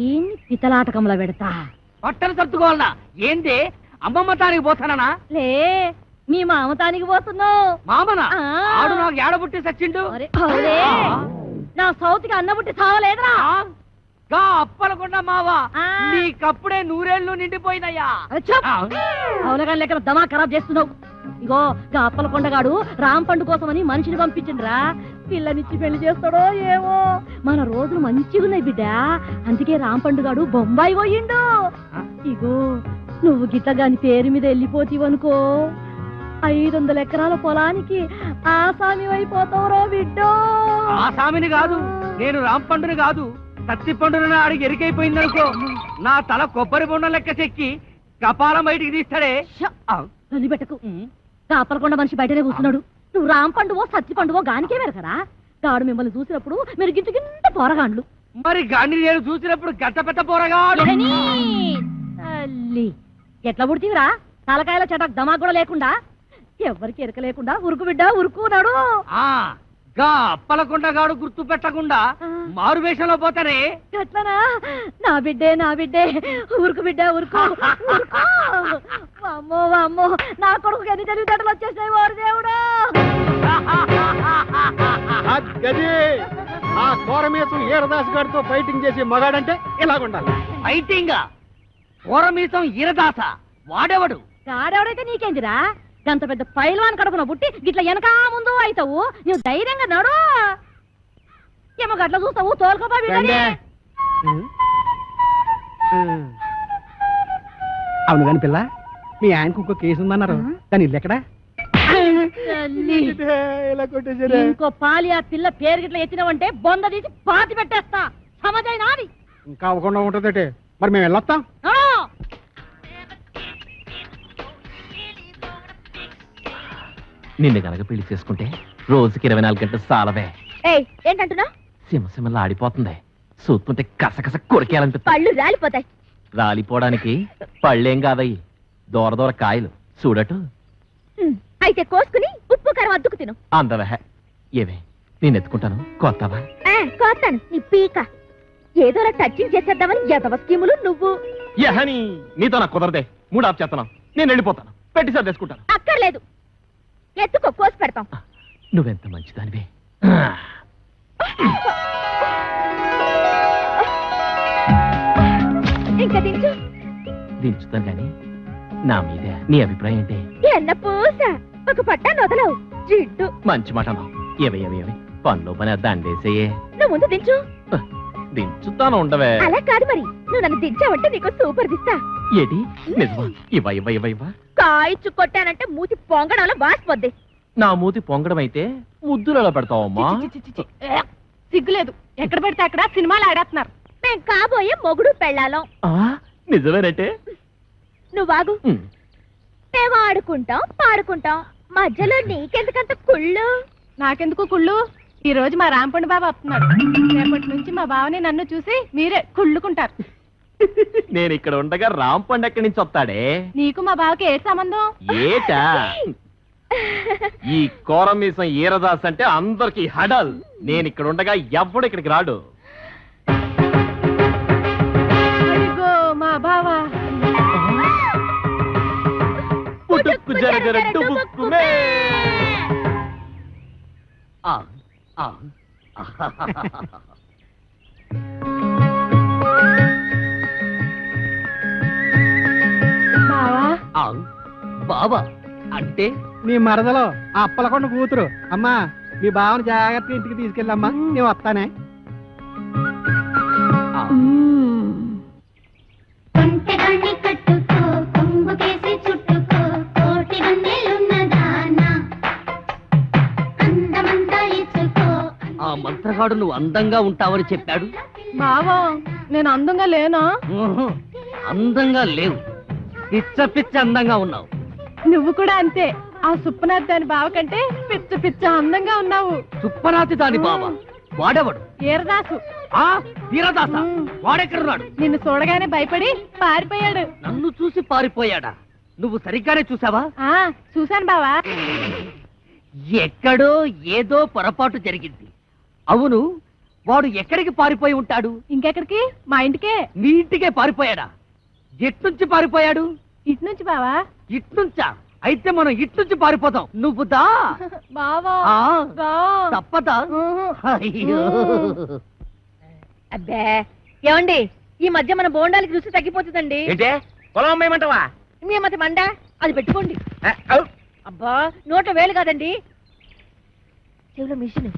ఈ పితలాటకంలో పెడతా. పట్టణ సర్దుకోవాలనా? ఏంది అమ్మమ్మ తానికి పోతానా? లే, మీ మామతానికి పోతున్నావు. మామనా? ఆడు నాకు ఏడబుట్టి సచ్చిండు. నా సౌతికి అన్నబుట్టి సావలేదురా. అప్పలకుండా మావా, నీకప్పుడే 100 ఏళ్ళు నిండిపోయినయ్యా. అవునగా లెక్క దమా ఖరాబ్ చేస్తున్నావు. ఇగో గా అప్పలకొండగాడు రాంపండు కోసమని మనిషిని పంపించిండ్రా. పిల్లనిచ్చి పెళ్లి చేస్తాడో ఏమో. మన రోజులు మంచిగున్నాయి బిడ్డ, అందుకే రాంపండుగాడు బొంబాయి పోయిండు. ఇగో నువ్వు గిట్టగాని పేరు మీద వెళ్ళిపోతీవనుకో, 500 ఎకరాల పొలానికి ఆసామి అయిపోతావురో బిడ్డో. ఆసామిని కాదు, నేను రాంపండుని కాదు, తత్తి పండుని అడిగి ఎరికైపోయిందనుకో, నా తల కొబ్బరి బొండం లెక్క చెక్కి కపాలం బయటికి తీస్తాడే. పెట్టకు, కాపలకొండ మనిషి బయటనే కూర్చున్నాడు. నువ్వు రాంపండువో సత్తి పండువో గానికే వెరకరా గాడు మిమ్మల్ని చూసినప్పుడు మీరు గింత గింత పోరగాండ్లు మరి గాని నేను చూసినప్పుడు గంట పెద్ద పోరగా తల్లి ఎట్లా పుడితీవిరా తలకాయల చటక్ దమా కూడా లేకుండా ఎవరికి ఎరక లేకుండా ఉరుకు బిడ్డ ఉరుకున్నాడు గా అప్పలకుండగాడు గుర్తు పెట్టకుండా మారు వేషంలో పోతానే ఎట్లనా నా బిడ్డే ఉరుకు బిడ్డ ఉరుకు ఉరుకు అమ్మో అమ్మో నా కొడుకు ఎన్ని తెలివితేటలు వచ్చేసాయి వారు దేవుడా గది ఆ కోరమేసం ఈరదాస్ గారితో ఫైటింగ్ చేసి మగాడంటే ఇలాగుండాలి. ఫైటింగ్ కోరమీసం ఈరదాస వాడెవడు గాడెవడైతే నీకేందిరా గంత పెద్ద పైల్వాన్ కడుపున పుట్టి గిట్ల వెనకా ముందు అవుతావు నువ్వు ధైర్యంగా నడు ఏమో గట్ల చూస్తావు తోలుకోపా బిడ్డని. అవును కాని పిల్ల మీ ఆయనకు ఇంకో కేసు ఉందన్నారు దాని ఇల్లు ఎక్కడా? తల్లి. ఇంకో పాలి ఆ పిల్ల పేరు గిట్ల ఎత్తినవంటే బొంద తీసి పాతి పెట్టేస్తా సమజైనా అది ఇంకా అవ్వకుండా ఉంటుందటే మరి మేము వెళ్ళొస్తాం. నిన్ను గనక పెళ్లి చేసుకుంటే రోజుకి 24 గంటలు సాలవే. ఏంటంటున్నా? సింహసింహలా ఆడిపోతుంది. చూస్తుంటే కసకస కొరికేయాలనిపిస్తుంది. పళ్ళు రాలిపోతాయి. రాలిపోవడానికి పళ్ళేం కాదయ్యి, దూర దూర కాయలు చూడటు. అయితే కోసుకుని ఉప్పు కారం అద్దుకు తిను. అందవే ఏవే నేను ఎత్తుకుంటాను కొత్తవా కోస్తాను నీ పీక. ఏదోలా టచింగ్ చేసేద్దామని ఎదవ స్కీములు నువ్వు. యహని నీతో నాకు కుదరదే. మూడు ఆఫ్ చేస్తున్నాను. నేను వెళ్ళిపోతాను. పెట్టి సర్దేసుకుంటాను. అక్కర్లేదు, ఎత్తుకో కోసి పెడతాం. నువ్వెంత మంచిదానివే. ఇంకా దించు. దించుతాను గాని నా మీద నీ అభిప్రాయం ఏంటి? ఎన్న పూస ఒక పట్టాన్ని వదలవు జిడ్డు. మంచి మాట అన్నావు. ఏవే పనిలో పని దండేసేయే. నువ్వు ముందు దించు. దించుతాను ఉండవే. అలా కాదు మరి, నువ్వు నన్ను దించావంటే నీకు సూపర్ దిస్తా. ఏటి నిజమా? ఇవ్వ కాయిచ్చు కొట్టానంటే మూతి పొంగడాలో వాసిపోద్ది. నా మూతి పొంగడం అయితే ముద్దులలో పెడతావమ్మా. సిగ్గులేదు, ఎక్కడ పెడితే అక్కడ సినిమాలు ఆడేస్తున్నారు. మేం కాబోయే మొగుడు పెళ్ళాలం. నిజమేనంటే నువ్వు బాగు. మేము ఆడుకుంటాం పాడుకుంటాం, మధ్యలో నీకెందుకంత కుళ్ళు? నాకెందుకు కుళ్ళు? ఈ రోజు మా రాంపండు బాబు వస్తున్నాడు. రేపటి నుంచి మా బావని నన్ను చూసి మీరే కుళ్ళుకుంటారు. నేను ఇక్కడ ఉండగా రాంపండు ఎక్కడి నుంచి వస్తాడే? నీకు మా బావకి ఏ సంబంధం? ఏటా ఈ కోరమీసం ఈరదాస్ అంటే అందరికి హడల్. నేను ఇక్కడ ఉండగా ఎవ్వడు ఇక్కడికి రాడు. అదిగో మా బావ. పుట్టుక్కు జరగర డుబుక్కుమే. బాబా అంటే నీ మరదలో ఆ అప్పలకొండ కూతురు. అమ్మా మీ బావని జాగ్రత్తగా ఇంటికి తీసుకెళ్ళమ్మా, నేను వస్తానే. ఆ మంత్రగాడు నువ్వు అందంగా ఉంటావని చెప్పాడు. బావా నేను అందంగా లేనా? అందంగా లేవు, పిచ్చ పిచ్చ అందంగా ఉన్నావు. నువ్వు కూడా అంతే. ఆ సుప్పనాథ్ దాని బావ కంటే పిచ్చ పిచ్చ అందంగా ఉన్నావు. సుప్పనాథి దాని బావ వాడెవడు? ఈరదాసు. వీరదాస వాడెక్కడున్నాడు? నిన్ను చూడగానే భయపడి పారిపోయాడు. నన్ను చూసి పారిపోయాడా? నువ్వు సరిగ్గానే చూసావా? చూశాను బావా. ఎక్కడో ఏదో పొరపాటు జరిగింది. అవును, వాడు ఎక్కడికి పారిపోయి ఉంటాడు? ఇంకెక్కడికి? మా ఇంటికే. నీ ఇంటికే పారిపోయాడా? ఎట్నుంచి పారిపోయాడు? ఇటు నుంచి బావా. ఇట్నుంచా? అయితే మనం ఇట్నుంచి పారిపోతాం. నువ్వు దా బావా. తప్పదా? అయ్యో అబ్బే ఏమండి, ఈ మధ్య మన బోండాలకి రుచి తగ్గిపోతుందండి. పొలం అమ్మేయమంటావా? మీ మధ్య మండ అది పెట్టుకోండి. అబ్బా నోట వేలు కాదండి, చెవిలో మిషన్.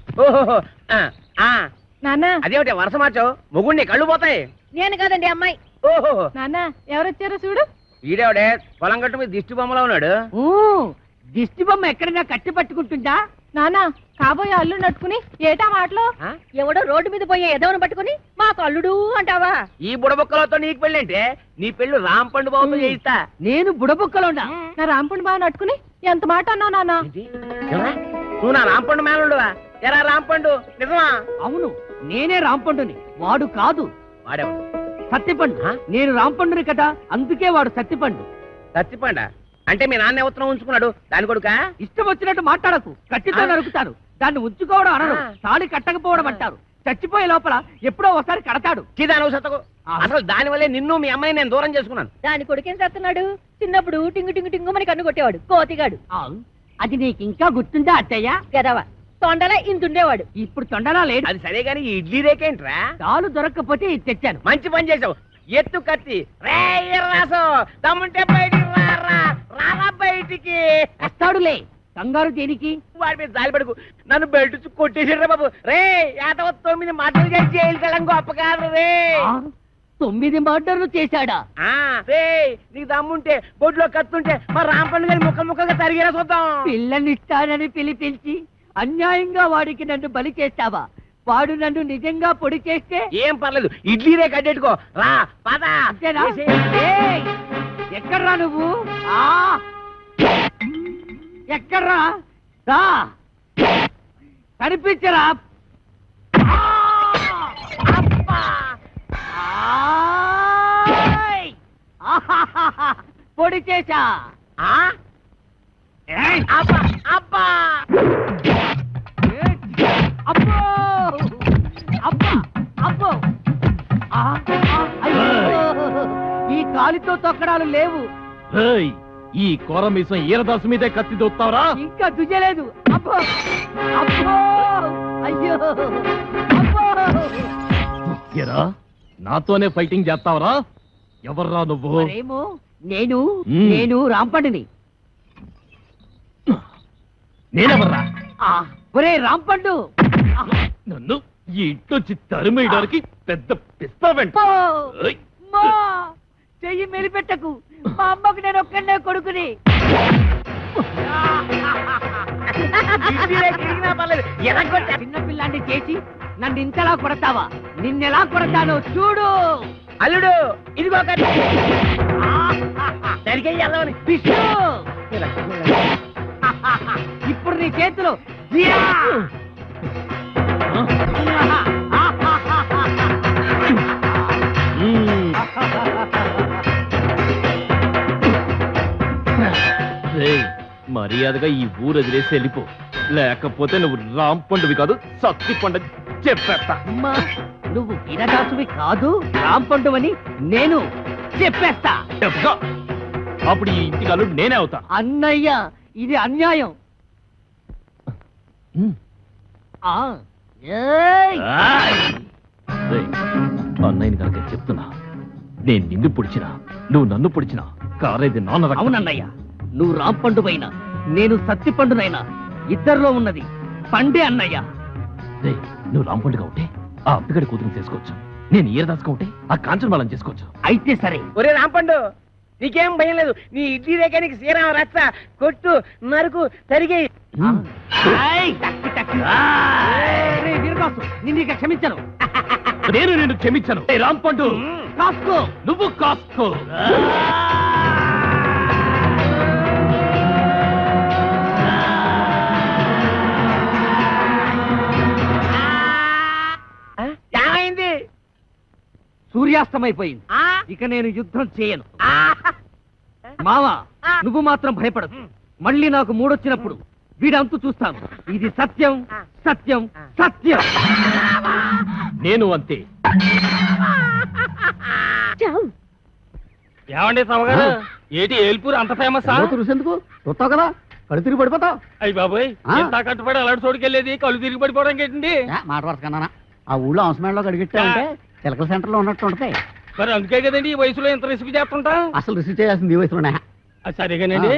నాన్న అదేమిటి వరుస మార్చావు? మొగుడిని కళ్ళు పోతాయి. నేను కాదండి అమ్మాయి. ఓహో నాన్న ఎవరొచ్చారో చూడు. ఈడేవిడే పొలం గట్టు మీద దిష్టి బొమ్మలో ఉన్నాడు. దిష్టి బొమ్మ ఎక్కడైనా కట్టి పట్టుకుంటుందా? నాన్న కాబోయే అల్లు నట్టుకుని ఏటా మాటలో ఎవడో రోడ్డు మీద పోయే ఎదవను పట్టుకుని మా కల్లుడు అంటావా? ఈ బుడబొక్కలతో నీకు పెళ్ళి అంటే నీ పెళ్ళు రాంపండు బాబుతో చేయిస్తా. నేను బుడబొక్కలో నా రాంపండు బావ నట్టుకుని ఎంత మాట అన్నావు నాన్న? నువ్వు నా రాంపండు మేనలుడువా? ఎరా రాంపండు నిజమా? అవును, నేనే రాంపండుని, వాడు కాదు. వాడేవాడు సత్తిపండు. నేను రాంపండుని కదా, అందుకే వాడు సత్తిపండు. సత్తిపండ అంటే మీ నాన్న ఎవరితో ఉంచుకున్నాడు? దాని కొడుకా? ఇష్టం వచ్చినట్టు మాట్లాడకు, కత్తితో నరుకుతారు. దాన్ని ఉంచుకోవడం అనరు, తాళి కట్టకపోవడం అంటారు. చచ్చిపోయే లోపల ఎప్పుడో ఒకసారి కడతాడు. చిదానవు సత్తకు. అసలు దాని వల్లే నిన్ను మీ అమ్మాయి నేను దూరం చేసుకున్నాను. దాని కొడుకేం చేస్తున్నాడు? చిన్నప్పుడు టింగు టింగు టింగుమని కన్ను కొట్టేవాడు కోతిగాడు. అది నీకు ఇంకా గుర్తుందా అత్తయ్య? గదవా తొండలా ఇంతుండేవాడు. ఇప్పుడు తొండలా లేడు. అది సరే గాని ఈ ఇడ్లీ రేకేంట్రా? తాలు దొరక్కపోతే ఇది తెచ్చాను. మంచి పని చేసావు. ఎత్తు కత్తి రే రాసు తమ్ముంటే బయటికి రారా బయటికి. వస్తాడులే, కంగారు దేనికి? వాడి మీద జాలి పడుకు. నన్ను బెల్ట్ కొట్టేసాడు బాబు. రే 9 మాటలు చేసి జైలు కలం గొప్ప కాదు రే. 9 మర్డర్లు చేశాడా? రే నీకు దమ్ముంటే బొడ్లో కత్తుంటే మా రాంపండు గారి ముక్కలుగా తరిగేలా చూద్దాం. పిల్లనిస్తానని పిలిపించి అన్యాయంగా వాడికి నన్ను బలి చేస్తావా? వాడు నన్ను నిజంగా పొడి చేస్తే ఏం పర్లేదు, ఇడ్లీ రే కట్టెట్టుకో. రా పద. ఎక్కడ్రా నువ్వు? ఎక్కడ్రా? రా కనిపించరా? పొడి చేశా. అబ్బా అబ్బా అబ్బో అబ్బా అబ్బో. ఈ కాలితో తొక్కడాలు లేవు. ఈ కోర మీసం ఈరదాసు మీదే కత్తి దొత్తావరా? ఇంకా దుయ్యలేదు. అబ్బో అబ్బో అయ్యో అబ్బో. ఎరా నాతోనే ఫైటింగ్ చేస్తావరా? ఎవర్రా నువ్వు? మరేమో నేను రాంపండుని. నేనెవర్రా? ఒరే రాంపండు, నన్ను ఈ ఇంట్లోంచి తరిమేయడానికి పెద్ద పిస్తావెంట. చెయ్యి మెలిపెట్టకు. మా అమ్మకు నేను ఒక్కడే కొడుకుని. చిన్నపిల్లాన్ని చేసి నన్ను ఇంతలా కొడతావా? నిన్నెలా కొడతానో చూడు. అల్లుడు ఇదిగో విష్ణు, ఇప్పుడు నీ చేతిలో మర్యాదగా ఈ ఊరు వదిలేసి వెళ్ళిపో, లేకపోతే నువ్వు రాంపండువి కాదు సత్తిపండు చెప్పేస్తా. నువ్వు వీరదాసువి కాదు, రాంపండు అని నేను చెప్పేస్తా. అప్పుడు ఈ ఇంటికి అల్లుడు నేనే అవుతా. అన్నయ్య, ఇది అన్యాయం. అన్నయ్యని కనుక చెప్తున్నా, నేను నిన్ను పొడిచినా నువ్వు నన్ను పొడిచినా కారేది నాన్న. అవునన్నయ్య, నువ్వు రాంపండు అయినా నేను సత్తిపండునైనా ఇద్దరిలో ఉన్నది పండే అన్నయ్య. నువ్వు రాంపండుగా ఉంటే ఆ అబ్బిగడి కూతురు చేసుకోవచ్చు, నేను ఈరదాసుగా ఉంటే ఆ కాంచన బాలం చేసుకోవచ్చు. అయితే సరే. ఒరే రాంపండు, నీకేం భయం లేదు. నీ ఇడ్లీ రేఖానికి శ్రీరామ రచ్చ కొట్టు నరుకు తరిగే. నిన్ను ఇక క్షమించను. నేను నిన్ను క్షమించను. రాంపండు కాసుకో, నువ్వు కాసుకో. ఏమైంది? సూర్యాస్తమైపోయింది. ఇక నేను యుద్ధం చేయను. మావా, నువ్వు మాత్రం భయపడదు. మళ్ళీ నాకు మూడొచ్చినప్పుడు వీడంతు చూస్తాను. ఇది సత్యం, సత్యం, సత్యం. నేను అంతే. ఏమండి సమగారు, ఏటి ఏల్పూర్ అంత ఫేమస్? ఎందుకు చూస్తావు కదా, కళ్ళు తిరిగి పడిపోతావు. అయ్యి బాబోయ్, ఎంత కట్టుబడి అలాంటి చోటుకెళ్ళేది కళ్ళు తిరిగి పడిపోవడం ఏంటండి? మాట వరకన్నా ఆ ఊళ్ళో అవసరంలో గడిగిట్టా ఉంటే చిలకల సెంటర్ లో ఉన్నట్టు ఉంటాయి. మరి అందుకే కదండి ఈ వయసులో ఎంత రిస్క్ చేస్తుంటా. అసలు రిసీవ్ చేయాల్సింది ఈ వయసులోనే. సరేగానండి,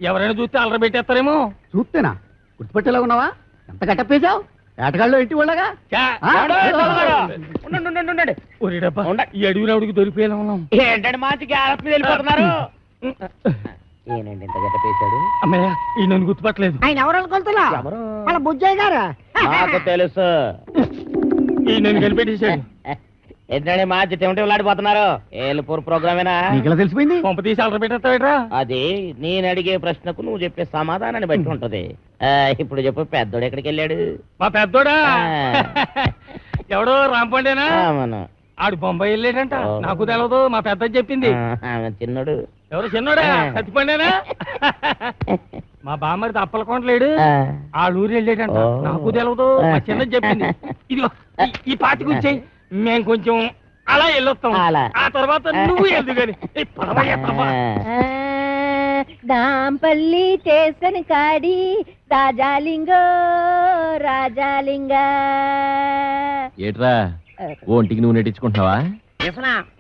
ఎవరైనా చూస్తే అల్లరి పెట్టేస్తారేమో. చూస్తేనా గుర్తుపెట్టేలా ఉన్నావా? ఎంత గట్టప్పేశావు ఏటగాళ్ళు ఇంటి వాళ్ళగా. ఈ అడవినవుడికి దొరికిపోయినా ఉన్నాం. ఏంటంటే మంచి గ్యాప్ మీద వెళ్ళిపోతున్నారు. ఏనండి ఇంత గట్ట పేశాడు? అమ్మయ్య, ఈ నన్ను గుర్తుపట్టలేదు. ఆయన ఎవరు అనుకుంటున్నా? వాళ్ళ బుజ్జయ్య గారు. నాకు తెలుసు. ఈ నన్ను కనిపెట్టేశాడు. ఏంటంటే మా చెమటి వెళ్ళాడిపోతున్నారు ఏలుపూర్ ప్రోగ్రామేనా నీకెలా తెలిసిపోయింది? పంప తీసి అలర పెట్టేస్తావేట్రా? అది నేను అడిగే ప్రశ్నకు నువ్వు చెప్పే సమాధానాన్ని బట్టి ఉంటది. ఇప్పుడు చెప్పు, పెద్దోడు ఎక్కడికి వెళ్ళాడు? మా పెద్దోడా ఎవడో రాంపండేనా? మనం ఆడు బొంబాయి వెళ్ళాడంట. నాకు తెలవదు, మా పెద్ద చెప్పింది. చిన్నోడు ఎవరు చిన్నోడా? సత్తిపండేనా? మా బామ్మరిది అప్పలకొండలేడు, ఆ ఊరు వెళ్ళాడంట. నాకు తెలవదు, మా చిన్నది చెప్పింది. ఇదిగో ఈ పాటి గురించి మేము కొంచెం అలా వెళ్ళొస్తాం, ఆ తర్వాత నువ్వు వెళ్దు గాని. నాంపల్లి స్టేషన్ కాడి రాజాలింగో రాజాలింగ. ఏట్రా ఒంటికి నువ్వు నెట్టించుకుంటున్నావా?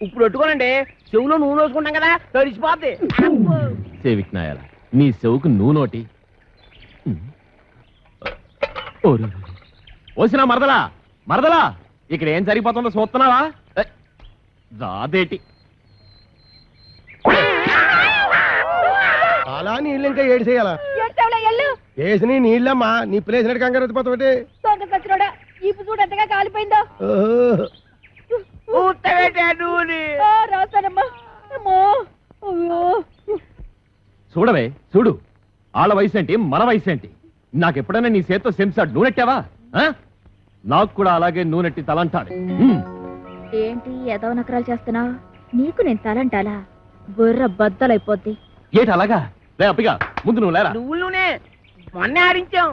ఇప్పుడు పెట్టుకోనండి, చెవులో నువ్వు వేసుకుంటాం కదా, తడిసిపోద్ది. సేవిక్నాయాల నీ చెవుకు నువ్వు నోటి. ఓసినా మరదలా మరదలా, ఇక్కడ ఏం జరిగిపోతుందో చూస్తున్నావా? రాదేటి అలా నీళ్ళు ఇంకా ఏడు చేయాలా? వేసి నీళ్ళమ్మా, నీ ప్లేసినట్టు కంగారు వచ్చిపోతావు. ఇప్పుడు చూడు ఎంతగా కాలిపోయిందో. రాస్తానమ్మా. చూడవే చూడు, వాళ్ళ వయసు ఏంటి మన వయసు ఏంటి? నాకెప్పుడైనా నీ చేత్తో సెంసాడు నూనెట్టావా? నాకు కూడా అలాగే నూనెట్టి తలంటాడు. ఏంటి ఏదో నకరాలు చేస్తున్నావు? నీకు నేను తలంటాలా? బుర్ర బద్దలైపోద్ది. ఏటి అలాగా? లే అప్పిగా, ముందు నువ్వు లేరా. నువ్వులోనే మొన్నే ఆడించాం.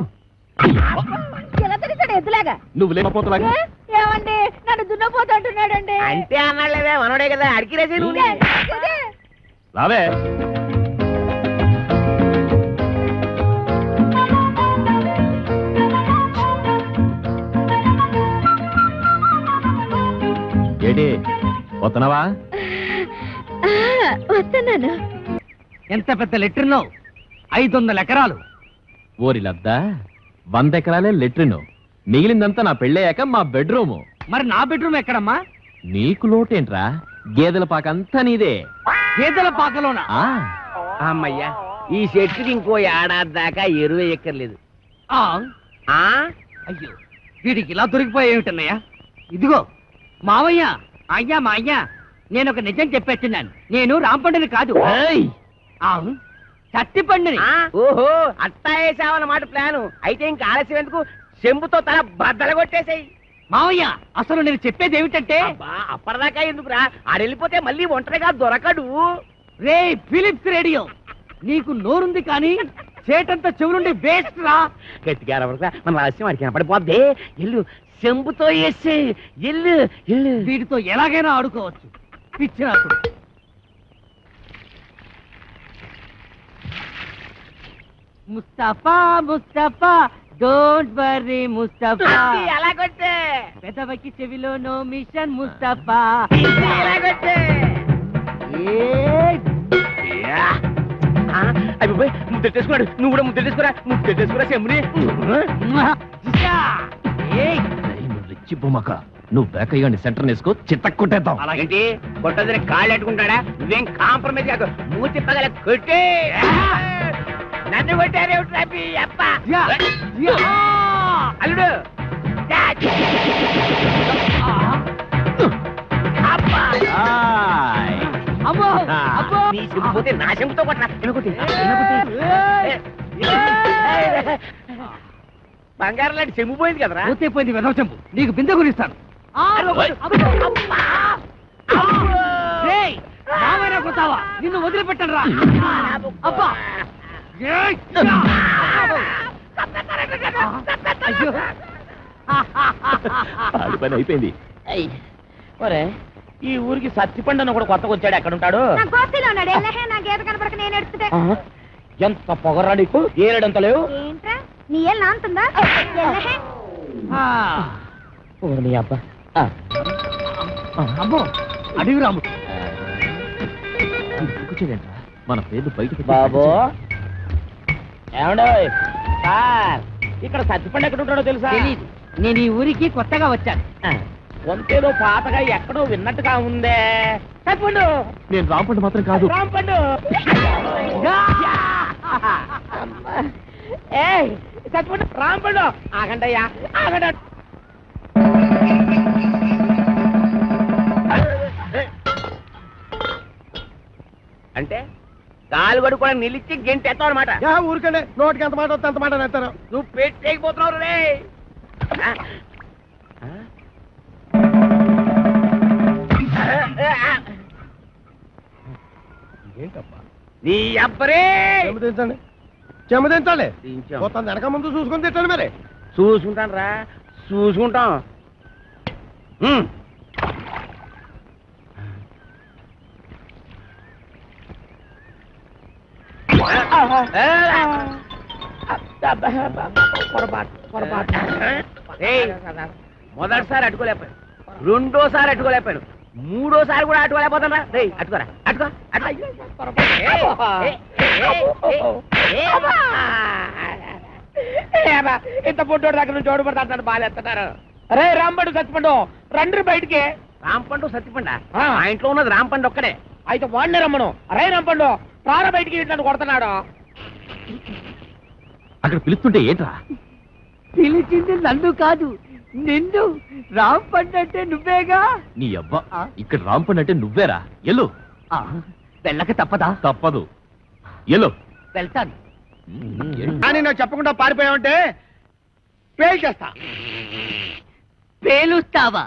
ఎలా తెలిసాడు ఎద్దులాగా? నువ్వు లేకపోతలాగా. ఏమండి నన్ను దున్నపోతూ అంటున్నాడండి. అంతే అన్నాడులేవే, మనోడే కదా, అడిగిరేసి నువ్వు రావే. ఏడి వస్తున్నావా? వస్తున్నాను. ఎంత పెద్ద లెట్రినో, 500 ఎకరాలు. ఓరి లద్దా, 100 ఎకరాలే లెట్రిను, మిగిలిందంతా నా పెళ్ళయ్యాక మా బెడ్రూము. మరి నా బెడ్రూమ్ ఎక్కడమ్మా? నీకు లోటేంట్రా? గేదెల పాకంతా నీదే. గేదెల పాకలోనా? అమ్మయ్యా, ఈ చెట్టుకి ఇంకో ఏడాది దాకా ఎరువు ఎక్కర్లేదు. అయ్యో, వీడికి ఇలా దొరికిపోయేమిటన్నయ్యా? ఇదిగో మావయ్య, అయ్యా మా అయ్యా, నేను ఒక నిజం చెప్పేస్తున్నాను. నేను రాంపండుని కాదు, సత్తిపండుని. ఓహో, అట్టా వేసావన్నమాట ప్లాను. అయితే ఇంకా ఆలస్యం ఎందుకు, చెంబుతో తల బద్దలు కొట్టేసాయి. మావయ్య, అసలు నేను చెప్పేది ఏమిటంటే, అప్పటిదాకా ఎందుకురా, ఆడెళ్ళిపోతే మళ్ళీ ఒంటరిగా దొరకడు. రే ఫిలిప్స్ రేడియో, నీకు నోరుంది కానీ చేటంతా చెవులుండి వేస్ట్ రా. గట్టిగా మన రహస్యం వాడికి కనపడిపోద్ది. ఎల్లు, చెంబుతో వేసే, ఎల్లు ఎల్లు. వీటితో ఎలాగైనా ఆడుకోవచ్చు. పిచ్చినాకుడు. Mustafa Mustafa, don't worry Mustafa. ఎలాగొట్టే పెదవకి చెవిలో నో మిషన్ ముస్తఫా. ఎలాగొట్టే అయిపోయి ముద్దెట్టేసుకున్నాడు. నువ్వు కూడా ముద్దెట్టేసుకురా, ముద్దెట్టేసుకురా చెమ్ముని. రెచ్చిపోమాక, నువ్వు బేకయ్యాన్ని సెంటర్ వేసుకో, చిత్తక్కొట్టేద్దాం. అలాగంటే కొట్టదని కాళ్ళు అట్టుకుంటాడా? నువ్వేం కాంప్రమైజ్ కాదు, మూతి పగల కొట్టే. నన్ను కొట్టారే అప్ప అల్లుడు. నీ చెంపుపోతే నా చెంపుతో కొట్టరా. బంగారం లాంటి చెంపు పోయింది కదరా. పోయింది వెనవ చెంపు, నీకు బిందె గురిస్తాను. కొడతావా? నిన్ను వదిలిపెట్టను రా. అబ్బా, పని అయిపోయింది. ఒరే, ఈ ఊరికి సత్తిపండు అని కూడా కొత్తగా వచ్చాడు. ఎక్కడ ఉంటాడు? ఎంత పొగరా నీకు? ఏడంత లేవు. నీ ఏళ్ళు నాంతుందా? నీ అబ్బా. అమ్మో, అడివి రాముడు. మన పేరు బయటకు. బాబు ఏమండో సార్, ఇక్కడ సత్తిపండు ఎక్కడ ఉంటాడో తెలుసా? తెలీదు, నేను ఈ ఊరికి కొత్తగా వచ్చాను. వంతేదో పాతగా ఎక్కడో విన్నట్టుగా ఉందే. సత్తిపండు. నేను రాంపండు మాత్రం కాదు. రాంపండు. ఏ సత్తిపండు, రాంపండు. ఆగండయ్యా, ఆగండి. అంటే కాలు కడుక్కోవడానికి నిలిచి గెంటేస్తావు అనమాట. ఊరికండి, నోటికి ఎంత మాట వస్తే అంత మాట నేస్తారు. నువ్వు పెట్టేకపోతున్నావు రే. ఏంటబ్బా నీ అబ్బరే చెమదించండి, చెమదించాలి. మొత్తం వెనక ముందు చూసుకొని తిట్టండి మరి. చూసుకుంటాను రా, చూసుకుంటాం. మొదటిసారి అట్టుకోలేకపోయాను, రెండోసారి అట్టుకోలేకపోయాను, మూడోసారి కూడా అట్టుకోలేకపోతాను. రే అట్టుకోరా, అట్టుకో. ఇంత పుట్టోడు దగ్గర నుంచి ఓడిపడతా అంటారు, బాగాలేస్తున్నారు. రే రాంపండు సత్తిపండు రండి బయటికి. రాంపండు సత్తిపండ ఆ ఇంట్లో ఉన్నది రాంపండు ఒక్కడే. అయితే వాడినే రమ్మను. రే రాంపండు రారా బయటికి, ఇట్లా కొడుతున్నాడు. అక్కడ పిలుస్తుంటే ఏంట్రా? పిలిచింది నన్ను కాదు, నిన్ను. రాంపండు అంటే నువ్వేగా. నీ అబ్బా, ఇక్కడ రాంపండు అంటే నువ్వేరా. ఎల్లు. వెళ్ళక తప్పదా? తప్పదు, ఎల్లు. వెళ్తాను. కానీ నాకు చెప్పకుండా పారిపోయావంటే పేల్చేస్తా. పేలుస్తావా?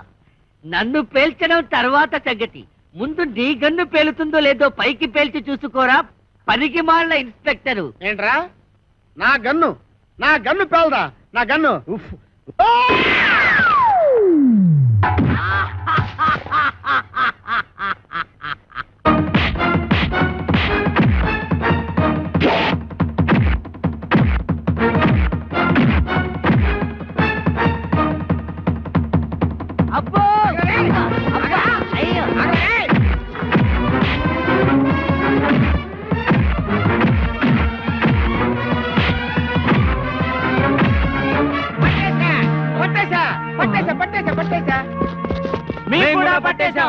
నన్ను పేల్చడం తర్వాత సంగతి. ముందు నీ గన్ను పేలుతుందో లేదో పైకి పేల్చి చూసుకోరా, పనికి మాళ్ళ ఇన్స్పెక్టరు. ఏంట్రా నా గన్ను పేలదా? నా గన్ను అబ్బో! అయ్యో! పట్టేశా.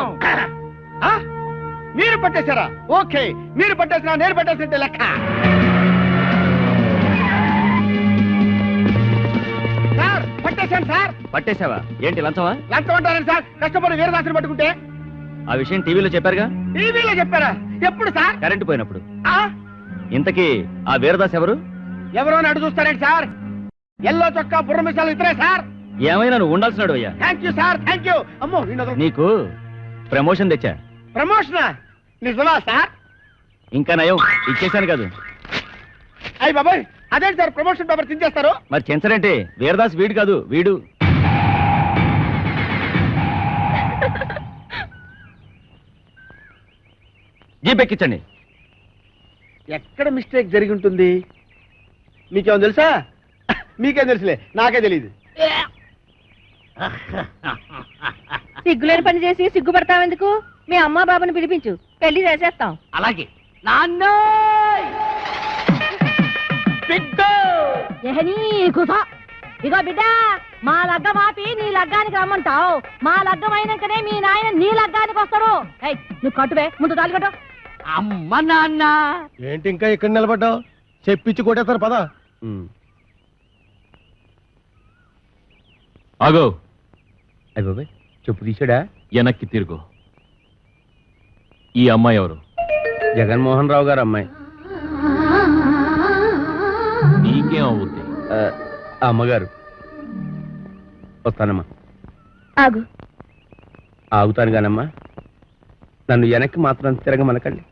మీరు పట్టేశారా? ఓకే, మీరు పట్టేసినా నేను పట్టేసినట్టే లెక్క. సార్ పట్టేశాను సార్. పట్టేశావా? ఏంటి లంచమా? లంచం అంటారని సార్, కష్టపడి వీరదాసుని పట్టుకుంటే. ఆ విషయం టీవీలో చెప్పారుగా. టీవీలో చెప్పారా? ఎప్పుడు సార్? కరెంటు పోయినప్పుడు. ఆ? ఇంతకీ ఆ వీరదాస్ ఎవరు? ఎవరో అని అడుగు చూస్తారేంటి సార్? ఎల్లో చొక్కా బుర్ర మిసాలు ఇద్దరే సార్. ఏమైనా నువ్వు ఉండాల్సినాడు అయ్యా. Thank you sir, thank you. అమ్మో నీకు ప్రమోషన్ తెచ్చా. ప్రమోషనా? నిజమా సార్? ఇంకా నయం, ఇచ్చేశాను కాదు. అయ్యి బాబాయ్, అదేంటి సార్ ప్రమోషన్ పేపర్ తించేస్తారు? మరి చెంచరంటే వీరదాస్ వీడు కాదు, వీడు. జీప్ ఎక్కించండి. ఎక్కడ మిస్టేక్ జరిగి ఉంటుంది? మీకేమో తెలుసా? మీకేం తెలుసులే, నాకే తెలియదు. సిగ్గులేని పని చేసి సిగ్గుపడతావెందుకు? మీ అమ్మా బాబుని పిలిపించు, పెళ్లి చేసేస్తాం. అలాగే. నాన్న ఇగో బిడ్డ, మా లగ్గం ఆపి నీ లగ్గానికి రమ్మంటావు. మా లగ్గం అయినాకనే మీ నాయన నీ లగ్గానికి వస్తాడు. నువ్వు కట్టువే, ముందు తాళి కట్టు. అమ్మ నాన్న. ఏంటి ఇంకా ఇక్కడ నిలబడ్డావు? చెప్పించి కొట్టేస్తారు పదా. ఆగో. అయ్య బాబాయ్, చెప్పు తీసాడా? వెనక్కి తిరుగు. ఈ అమ్మాయి ఎవరు? జగన్మోహన్ రావు గారు అమ్మాయి. నీకేం అవుద్ది? అమ్మగారు. వస్తానమ్మా. ఆగు. ఆగుతాను కానమ్మా, నన్ను వెనక్కి మాత్రం తిరగమనకండి.